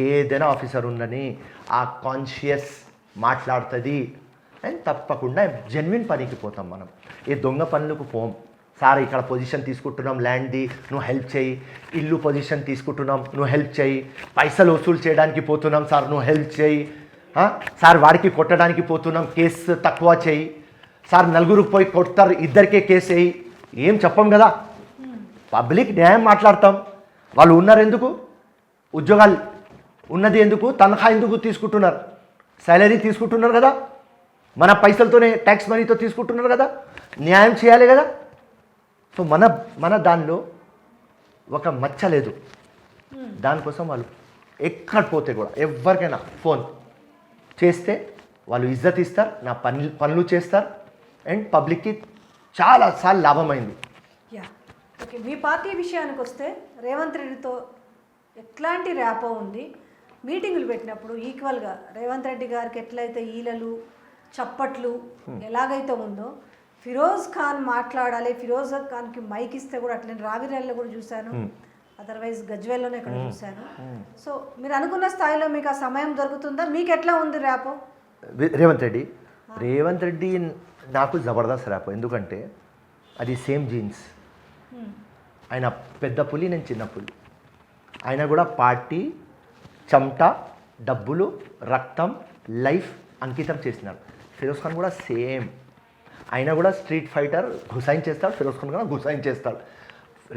ఏదైనా ఆఫీసర్ ఉందని ఆ కాన్షియస్ మాట్లాడుతుంది. అండ్ తప్పకుండా జెన్యున్ పనికి పోతాం మనం, ఏ దొంగ పనులకు పోం. సార్ ఇక్కడ పొజిషన్ తీసుకుంటున్నాం ల్యాండ్ది, నువ్వు హెల్ప్ చేయి, ఇల్లు పొజిషన్ తీసుకుంటున్నాం, నువ్వు హెల్ప్ చేయి, పైసలు వసూలు చేయడానికి పోతున్నాం సార్, నువ్వు హెల్ప్ చేయి, సార్ వాడికి కొట్టడానికి పోతున్నాం, కేసు తక్కువ చేయి, సార్ నలుగురికి పోయి కొడతారు ఇద్దరికే కేసు వేయి, ఏం చెప్పం కదా. పబ్లిక్ న్యాయం మాట్లాడతాం. వాళ్ళు ఉన్నారు ఎందుకు, ఉద్యోగాలు ఉన్నది ఎందుకు, తనఖా ఎందుకు తీసుకుంటున్నారు, శాలరీ తీసుకుంటున్నారు కదా, మన పైసలతోనే ట్యాక్స్ మనీతో తీసుకుంటున్నారు కదా, న్యాయం చేయాలి కదా. సో మన దానిలో ఒక మచ్చ లేదు. దానికోసం వాళ్ళు ఎక్కడ పోతే కూడా ఎవరికైనా ఫోన్ చేస్తే వాళ్ళు ఇజ్జత్ ఇస్తారు, నా పనులు చేస్తారు, అండ్ పబ్లిక్కి చాలాసార్లు లాభమైంది.
యా ఓకే, మీ పార్టీ విషయానికి వస్తే రేవంత్ రెడ్డితో ఎట్లాంటి ర్యాపో ఉంది? మీటింగులు పెట్టినప్పుడు ఈక్వల్గా రేవంత్ రెడ్డి గారికి ఎట్లయితే ఈలలు చప్పట్లు ఎలాగైతే ఉందో, ఫిరోజ్ ఖాన్ మాట్లాడాలి, ఫిరోజ్ ఖాన్కి మైక్ ఇస్తే కూడా అట్లా నేను రావిరాల్లో కూడా చూశాను, అదర్వైజ్ గజ్వేల్లోనే ఇక్కడ చూశాను. సో మీరు అనుకున్న స్థాయిలో మీకు ఆ సమయం దొరుకుతుందా? మీకు ఎట్లా ఉంది ర్యాపో?
రేవంత్ రెడ్డి నాకు జబర్దస్త్ ర్యాపో. ఎందుకంటే అది సేమ్ జీన్స్. ఆయన పెద్ద పులి, నేను చిన్న పులి. ఆయన కూడా పార్టీ చెమట, డబ్బులు, రక్తం, లైఫ్ అంకితం చేసినాడు. ఫిరోజ్ ఖాన్ కూడా సేమ్. ఆయన కూడా స్ట్రీట్ ఫైటర్, గుసాయిన్ చేస్తాడు, ఫిరోజ్ ఖాన్ కూడా గుసాయిన్ చేస్తాడు.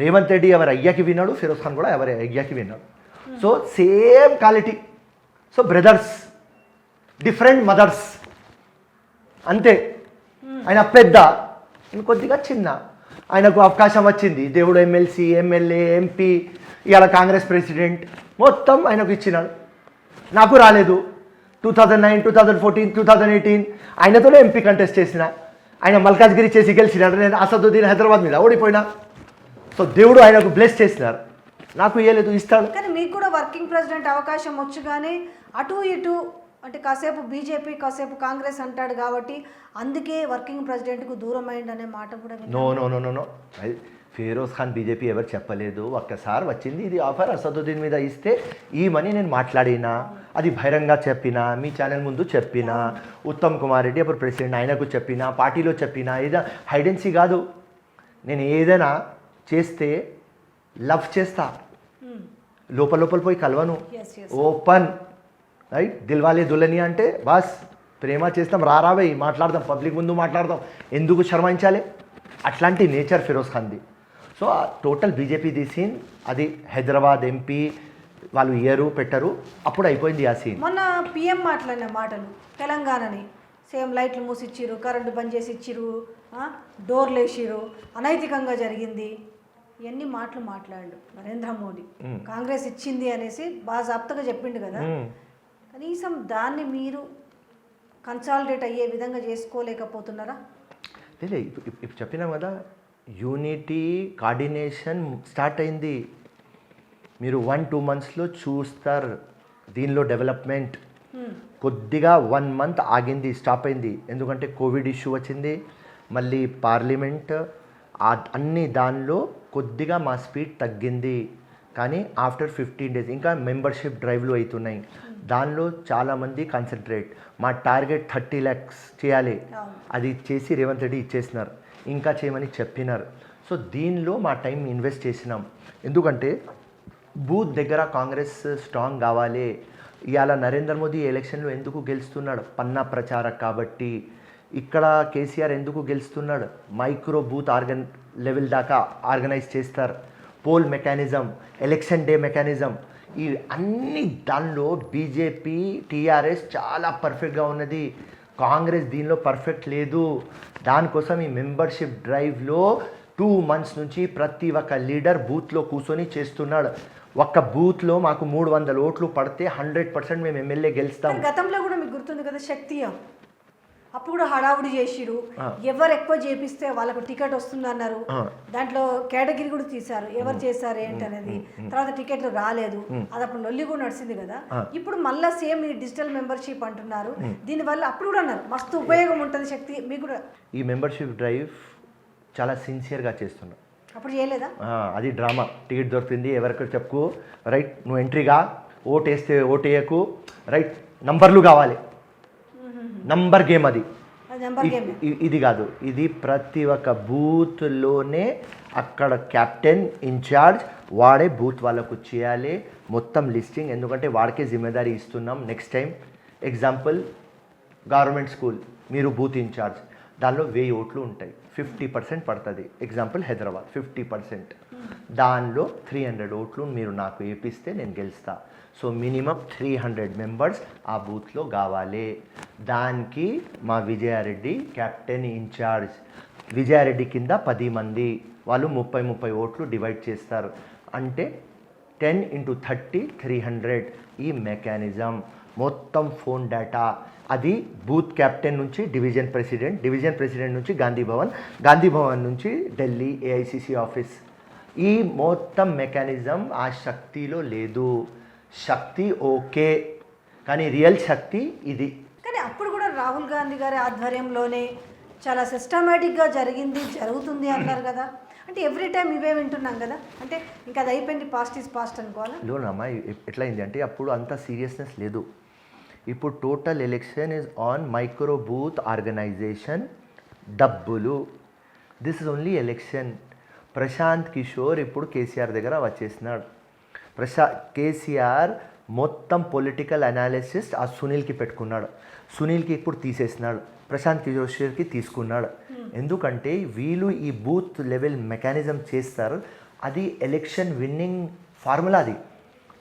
రేవంత్ రెడ్డి ఎవరి అయ్యాకి విన్నాడు, ఫిరోజ్ ఖాన్ కూడా ఎవరి అయ్యాకి విన్నాడు. So same quality. So brothers, different mothers అంతే. ఆయన పెద్ద, కొద్దిగా చిన్న. ఆయనకు అవకాశం వచ్చింది, దేవుడు ఎమ్మెల్సీ, ఎమ్మెల్యే, ఎంపీ, ఇవాళ కాంగ్రెస్ ప్రెసిడెంట్, మొత్తం ఆయనకు ఇచ్చినాడు. నాకు రాలేదు. 2009, 2014, 2018 ఆయనతోనే ఎంపీ కంటెస్ట్ చేసిన. ఆయన మల్కాజ్గిరి చేసి గెలిచినాడు, నేను అసదుద్దీన్ హైదరాబాద్ మీద ఓడిపోయినా. సో దేవుడు ఆయనకు బ్లెస్ చేసినారు, నాకు ఇవ్వలేదు, ఇస్తాడు.
కానీ మీకు కూడా వర్కింగ్ ప్రెసిడెంట్ అవకాశం వచ్చు, కానీ అటు ఇటు అంటే కాసేపు బీజేపీ కాసేపు కాంగ్రెస్ అంటాడు కాబట్టి అందుకే వర్కింగ్ ప్రెసిడెంట్కు దూరం అయింది అనే మాట కూడా
no no no no no Firoz Khan BJP ఎవరు చెప్పలేదు. ఒక్కసారి వచ్చింది ఇది ఆఫర్, అసదుద్దీన్ మీద ఇస్తే ఈ మనీ నేను మాట్లాడినా, అది బహిరంగ చెప్పినా, మీ ఛానల్ ముందు చెప్పినా, ఉత్తమ్ కుమార్ రెడ్డి అప్పుడు ప్రెసిడెంట్ ఆయనకు చెప్పినా, పార్టీలో చెప్పినా, ఏదో హైడెన్సీ కాదు. నేను ఏదైనా చేస్తే లవ్ చేస్తా, లోపల లోపల పోయి కలవను, ఓపెన్ రైట్. దిల్వాలే దుల్హనియా అంటే బాస్ ప్రేమ చేస్తాం, రారావే మాట్లాడదాం, పబ్లిక్ ముందు మాట్లాడదాం, ఎందుకు శర్మించాలి, అట్లాంటి నేచర్ ఫిరోజ్ ఖాన్ది. సో టోటల్ బీజేపీ సీన్ అది హైదరాబాద్ ఎంపీ వాళ్ళు ఇయ్యరు పెట్టరు, అప్పుడు అయిపోయింది ఆ సీన్.
మొన్న పిఎం మాట్లాడిన మాటలు తెలంగాణని సేమ్ లైట్లు మూసిచ్చిరు, కరెంటు బంద్ చేసి ఇచ్చిరు, డోర్లు వేసిరు, అనైతికంగా జరిగింది, ఇవన్నీ మాటలు మాట్లాడు నరేంద్ర మోడీ. కాంగ్రెస్ ఇచ్చింది అనేసి బాజాప్తగా చెప్పిండు కదా, కనీసం దాన్ని మీరు కన్సాలిడేట్ అయ్యే విధంగా చేసుకోలేకపోతున్నారా?
లేదు, ఇప్పుడు చెప్పినాం కదా, యూనిటీ కోఆర్డినేషన్ స్టార్ట్ అయింది. మీరు 1-2 monthsలో చూస్తారు దీనిలో డెవలప్మెంట్. కొద్దిగా 1 month ఆగింది, స్టాప్ అయింది, ఎందుకంటే కోవిడ్ ఇష్యూ వచ్చింది, మళ్ళీ పార్లమెంట్, అన్ని దానిలో కొద్దిగా మా స్పీడ్ తగ్గింది. కానీ ఆఫ్టర్ 15 days ఇంకా మెంబర్షిప్ డ్రైవ్లు అవుతున్నాయి, దానిలో చాలామంది కాన్సన్ట్రేట్. మా టార్గెట్ 30 lakhs చేయాలి, అది చేసి రేవంత్ రెడ్డి ఇచ్చేసినారు, ఇంకా చేయమని చెప్పినారు. సో దీనిలో మా టైం ఇన్వెస్ట్ చేసినాం, ఎందుకంటే బూత్ దగ్గర కాంగ్రెస్ స్ట్రాంగ్ కావాలి. ఇవాళ నరేంద్ర మోదీ ఎలక్షన్లో ఎందుకు గెలుస్తున్నాడు, పన్నా ప్రచారక్ కాబట్టి. ఇక్కడ కేసీఆర్ ఎందుకు గెలుస్తున్నాడు, మైక్రో బూత్ లెవెల్ దాకా ఆర్గనైజ్ చేస్తారు, poll mechanism, election day mechanism, ఈ అన్ని దానిలో బీజేపీ టీఆర్ఎస్ చాలా పర్ఫెక్ట్గా ఉన్నది, కాంగ్రెస్ దీనిలో పర్ఫెక్ట్ లేదు. దానికోసం ఈ మెంబర్షిప్ డ్రైవ్లో 2 months నుంచి ప్రతి ఒక్క లీడర్ బూత్లో కూర్చొని చేస్తున్నాడు. ఒక్క బూత్లో మాకు 300 ఓట్లు పడితే 100% మేము ఎమ్మెల్యే గెలుస్తాం.
గతంలో కూడా మీకు గుర్తుంది కదా, శక్తియం అప్పుడు కూడా హడావుడి చేసిరు, ఎవరు ఎక్కువ చేపిస్తే వాళ్ళకు టికెట్ వస్తుంది అన్నారు. దాంట్లో కేటగిరీ కూడా తీశారు, ఎవరు చేశారు ఏంటి అనేది. తర్వాత టికెట్లు రాలేదు, అది అప్పుడు లొల్లి కూడా నడిచింది కదా. ఇప్పుడు మళ్ళీ సేమ్ ఈ డిజిటల్ మెంబర్షిప్ అంటున్నారు. దీనివల్ల అప్పుడు కూడా అన్నారు మస్తు ఉపయోగం ఉంటుంది శక్తి మీకు కూడా.
ఈ మెంబర్షిప్ డ్రైవ్ చాలా సిన్సియర్గా చేస్తున్నాం.
అప్పుడు చేయలేదా?
అది డ్రామా. టికెట్ దొరికింది ఎవరికి చెప్పుకో, రైట్, నువ్వు ఎంట్రీగా ఓటు వేస్తే ఓటు వేయకు, రైట్, నంబర్లు కావాలి, నంబర్ గేమ్ అది. ఇది కాదు, ఇది ప్రతి ఒక్క బూత్లోనే అక్కడ కెప్టెన్ ఇన్ఛార్జ్ వాడే బూత్ వాళ్ళకు చేయాలి మొత్తం లిస్టింగ్. ఎందుకంటే వాడికే జిమ్మేదారీ ఇస్తున్నాం. Next time example government school, మీరు బూత్ ఇన్ఛార్జ్, దానిలో 1000 ఓట్లు ఉంటాయి, 50% పడుతుంది. ఎగ్జాంపుల్ హైదరాబాద్ 50%, దానిలో 300 ఓట్లు మీరు నాకు వేపిస్తే నేను గెలుస్తా. సో మినిమం 300 మెంబర్స్ ఆ బూత్లో కావాలి. దానికి మా విజయారెడ్డి కెప్టెన్ ఇన్ఛార్జ్, విజయారెడ్డి కింద 10 మంది, వాళ్ళు 30 ఓట్లు డివైడ్ చేస్తారు. అంటే 10 × 30 300. ఈ మెకానిజం మొత్తం ఫోన్ డేటా, అది బూత్ కెప్టెన్ నుంచి డివిజన్ ప్రెసిడెంట్ నుంచి గాంధీ భవన్ నుంచి ఢిల్లీ ఏఐసిసి ఆఫీస్. ఈ మొత్తం మెకానిజం ఆ శక్తిలో లేదు. శక్తి ఓకే, కానీ రియల్ శక్తి ఇది.
కానీ అప్పుడు కూడా రాహుల్ గాంధీ గారి ఆధ్వర్యంలోనే చాలా సిస్టమేటిక్గా జరుగుతుంది అన్నారు కదా. అంటే ఎవ్రీ టైం ఇవే వింటున్నాం కదా, అంటే ఇంకా అది అయిపోయింది, పాస్ట్ ఈజ్ పాస్ట్ అనుకోవాలా?
లోనమ్మా ఎట్లయింది అంటే అప్పుడు అంత సీరియస్నెస్ లేదు. ఇప్పుడు total election is on micro booth organization, డబ్బులు. This is only election. Prashant Kishore ఇప్పుడు కేసీఆర్ దగ్గర వచ్చేసినాడు. కేసీఆర్ మొత్తం పొలిటికల్ అనాలిసిస్ ఆ సునీల్కి పెట్టుకున్నాడు. సునీల్కి ఇప్పుడు తీసేసినాడు, ప్రశాంత్ కిషోర్కి తీసుకున్నాడు. ఎందుకంటే వీళ్ళు ఈ బూత్ లెవెల్ మెకానిజం చేస్తారు. అది ఎలక్షన్ విన్నింగ్ ఫార్ములా. అది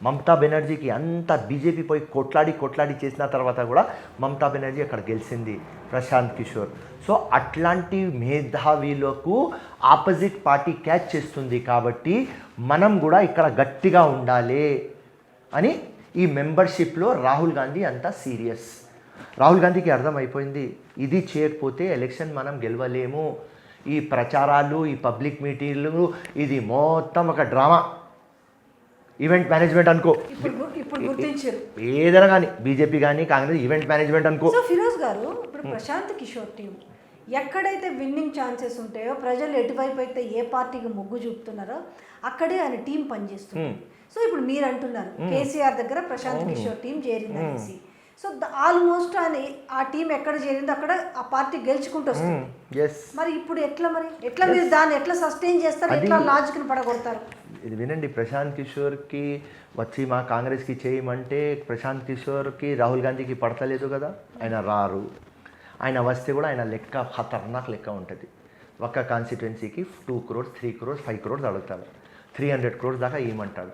మమతా బెనర్జీకి అంత బీజేపీ పోయి కొట్లాడి చేసిన తర్వాత కూడా మమతా బెనర్జీ అక్కడ గెలిచింది, ప్రశాంత్ కిషోర్. సో అట్లాంటి మేధావిలకు ఆపోజిట్ పార్టీ క్యాచ్ చేస్తుంది. కాబట్టి మనం కూడా ఇక్కడ గట్టిగా ఉండాలి అని ఈ మెంబర్షిప్లో రాహుల్ గాంధీ అంతా సీరియస్. రాహుల్ గాంధీకి అర్థమైపోయింది, ఇది చేయకపోతే ఎలక్షన్ మనం గెలవలేము. ఈ ప్రచారాలు, ఈ పబ్లిక్ మీటింగ్లు, ఇది మొత్తం ఒక డ్రామా, ఈవెంట్ మేనేజ్మెంట్ అనుకో. ఏదైనా కానీ బీజేపీ కానీ కాంగ్రెస్ ఈవెంట్ మేనేజ్మెంట్ అనుకో.
సో ఫిరోజ్ గారు, ఇప్పుడు ప్రశాంత్ కిషోర్ టీం ఎక్కడైతే విన్నింగ్ ఛాన్సెస్ ఉంటాయో, ప్రజలు ఎటువైపు అయితే ఏ పార్టీకి మొగ్గు చూపుతున్నారో అక్కడే ఆయన టీం పనిచేస్తుంది. సో ఇప్పుడు మీరు అంటున్నారు కేసీఆర్ దగ్గర ప్రశాంత్ కిషోర్ టీం చేరింది అనేసి. సో ఆల్మోస్ట్ ఆ టీం ఎక్కడ చేరిందో అక్కడ ఆ పార్టీ గెలుచుకుంటూ వస్తుంది. మరి ఇప్పుడు ఎట్లా మీరు దాన్ని ఎట్లా సస్టైన్ చేస్తారు, ఎట్లా లాజిక్ని పడగొడతారు?
ఇది వినండి, ప్రశాంత్ కిషోర్కి వచ్చి మా కాంగ్రెస్కి చేయమంటే ప్రశాంత్ కిషోర్కి రాహుల్ గాంధీకి పడతలేదు కదా. ఆయన రారు. ఆయన వస్తే కూడా ఆయన లెక్క ఖతర్నాక్ లెక్క ఉంటుంది. ఒక కాన్స్టిట్యున్సీకి 2 crores 3 crores 5 crores అడుగుతాడు, 300 crores దాకా ఇవ్వమంటాడు.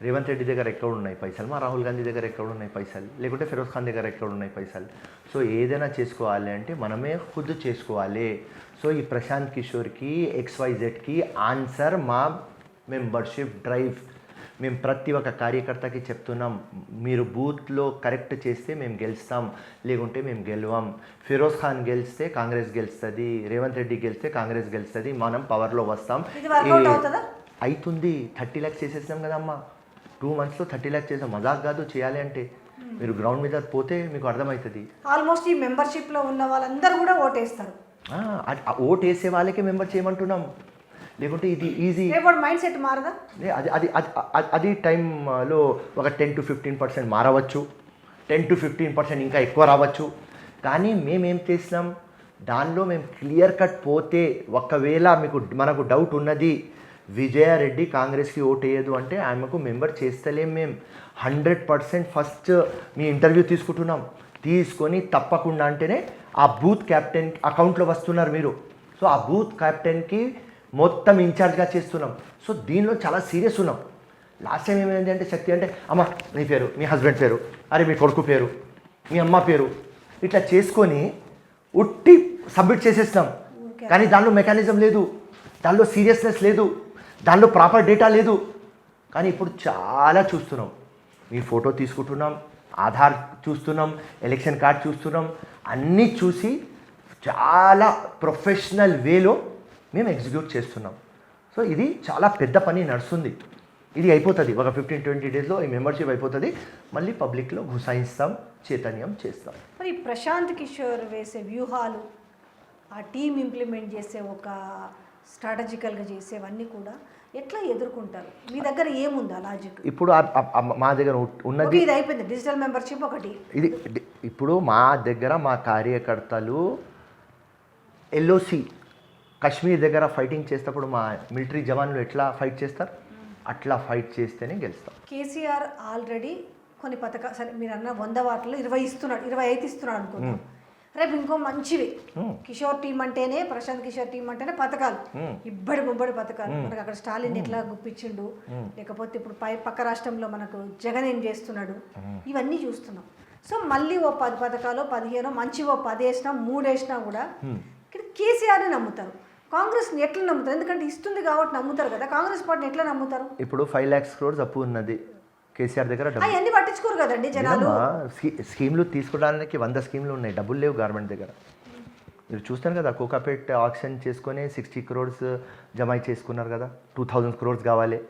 రేవంత్ రెడ్డి దగ్గర ఎక్కడ ఉన్నాయి పైసలు, మా రాహుల్ గాంధీ దగ్గర ఎక్కడ ఉన్నాయి పైసలు, లేకుంటే ఫిరోజ్ ఖాన్ దగ్గర ఎక్కడ ఉన్నాయి పైసలు. సో ఏదైనా చేసుకోవాలి అంటే మనమే ఖుద్ చేసుకోవాలి. సో ఈ ప్రశాంత్ కిషోర్కి XYZకి ఆన్సర్ మా మెంబర్షిప్ డ్రైవ్. మేము ప్రతి ఒక్క కార్యకర్తకి చెప్తున్నాం, మీరు బూత్లో కరెక్ట్ చేస్తే మేము గెలుస్తాం, లేకుంటే మేము గెలవం. ఫిరోజ్ ఖాన్ గెలిస్తే కాంగ్రెస్ గెలుస్తుంది, రేవంత్ రెడ్డి గెలిస్తే కాంగ్రెస్ గెలుస్తుంది, మనం పవర్లో వస్తాం. అవుతుంది. 30 lakhs చేసేసినాం కదమ్మా, 2 monthsలో 30 lakhs చేసాం. మజాక్ కాదు, చేయాలి అంటే మీరు గ్రౌండ్ మీద పోతే మీకు అర్థమవుతుంది.
ఆల్మోస్ట్ ఈ మెంబర్షిప్లో ఉన్న వాళ్ళందరూ కూడా ఓటేస్తారు.
ఓటు వేసే వాళ్ళకే మెంబర్ చేయమంటున్నాం, లేకుంటే ఇది ఈజీ
మైండ్ సెట్ మారదా?
అది టైంలో ఒక 10 to 15% మారవచ్చు, 10 to 15% ఇంకా ఎక్కువ రావచ్చు. కానీ మేమేం చేసినాం, దానిలో మేము క్లియర్ కట్ పోతే, ఒకవేళ మనకు డౌట్ ఉన్నది విజయారెడ్డి కాంగ్రెస్కి ఓటు వేయదు అంటే ఆమెకు మెంబర్ చేస్తలేం. మేము 100% ఫస్ట్ మీ ఇంటర్వ్యూ తీసుకుంటున్నాం, తీసుకొని తప్పకుండా అంటేనే ఆ బూత్ క్యాప్టెన్ అకౌంట్లో వస్తున్నారు మీరు. సో ఆ బూత్ క్యాప్టెన్కి మొత్తం ఇన్ఛార్జ్గా చేస్తున్నాం. సో దీనిలో చాలా సీరియస్ ఉన్నాం. లాస్ట్ టైం ఏమైంది అంటే శక్తి అంటే అమ్మ నీ పేరు, మీ హస్బెండ్ పేరు, అరే మీ కొడుకు పేరు, మీ అమ్మ పేరు, ఇట్లా చేసుకొని ఉట్టి సబ్మిట్ చేసేస్తాం. కానీ దానిలో మెకానిజం లేదు, దానిలో సీరియస్నెస్ లేదు, దానిలో ప్రాపర్ డేటా లేదు. కానీ ఇప్పుడు చాలా చూస్తున్నాం, మీ ఫోటో తీసుకుంటున్నాం, ఆధార్ చూస్తున్నాం, ఎలక్షన్ కార్డ్ చూస్తున్నాం, అన్నీ చూసి చాలా ప్రొఫెషనల్ వేలో మేము ఎగ్జిక్యూట్ చేస్తున్నాం. సో ఇది చాలా పెద్ద పని నడుస్తుంది. ఇది అయిపోతుంది ఒక 15-20 డేస్లో ఈ మెంబర్షిప్ అయిపోతుంది. మళ్ళీ పబ్లిక్లో గుసాయిస్తాం, చైతన్యం చేస్తాం.
మరి ప్రశాంత్ కిషోర్ వేసే వ్యూహాలు, ఆ టీం ఇంప్లిమెంట్ చేసే ఒక స్ట్రాటజికల్గా చేసేవన్నీ కూడా ఎట్లా ఎదుర్కొంటారు? మీ దగ్గర ఏముంది ఆ లాజిక్?
ఇప్పుడు మా దగ్గర ఉన్నది
ఇది అయిపోయింది, డిజిటల్ మెంబర్షిప్ ఒకటి.
ఇది ఇప్పుడు మా దగ్గర మా కార్యకర్తలు ఎల్ఓసి కాశ్మీర్ దగ్గర ఫైటింగ్ చేసేటప్పుడు మా మిలిటరీ జవాన్లు ఎట్లా ఫైట్ చేస్తారు, అట్లా ఫైట్ చేస్తేనే గెలుస్తాం.
కేసీఆర్ ఆల్రెడీ కొన్ని పథకాలు, సరే మీరు అన్న 100 వాటిలో 20 ఇస్తున్నాడు, 25 ఇస్తున్నాడు అనుకుందాం. రేపు ఇంకో మంచివి కిషోర్ టీం అంటేనే, ప్రశాంత్ కిషోర్ టీం అంటేనే పథకాలు, ఇబ్బడి పథకాలు. మనకు అక్కడ స్టాలిన్ ఎట్లా గుప్పించిండు, లేకపోతే ఇప్పుడు పక్క రాష్ట్రంలో మనకు జగన్ ఏం చేస్తున్నాడు, ఇవన్నీ చూస్తున్నాం. సో మళ్ళీ ఓ 10 పథకాలు 15 మంచి ఓ 10 వేసినా 3 వేసినా కూడా ఇక్కడ కేసీఆర్ని నమ్ముతారు. కాంగ్రెస్ని ఎట్లా నమ్ముతారు? ఎందుకంటే ఇస్తుంది కాబట్టి నమ్ముతారు కదా. కాంగ్రెస్ పార్టీని ఎట్లా నమ్ముతారు?
ఇప్పుడు 5 lakhs crores అప్పు ఉన్నది కేసీఆర్ దగ్గర.
అవన్నీ పట్టించుకోరు కదండి జనాలు.
స్కీమ్లు తీసుకోవడానికి 100 స్కీమ్లు ఉన్నాయి, డబ్బులు లేవు గవర్నమెంట్ దగ్గర. మీరు చూస్తారు కదా, కోకాపేట్ ఆక్షన్ చేసుకొని 60 crores జమ చేసుకున్నారు కదా. 2000 crores కావాలి,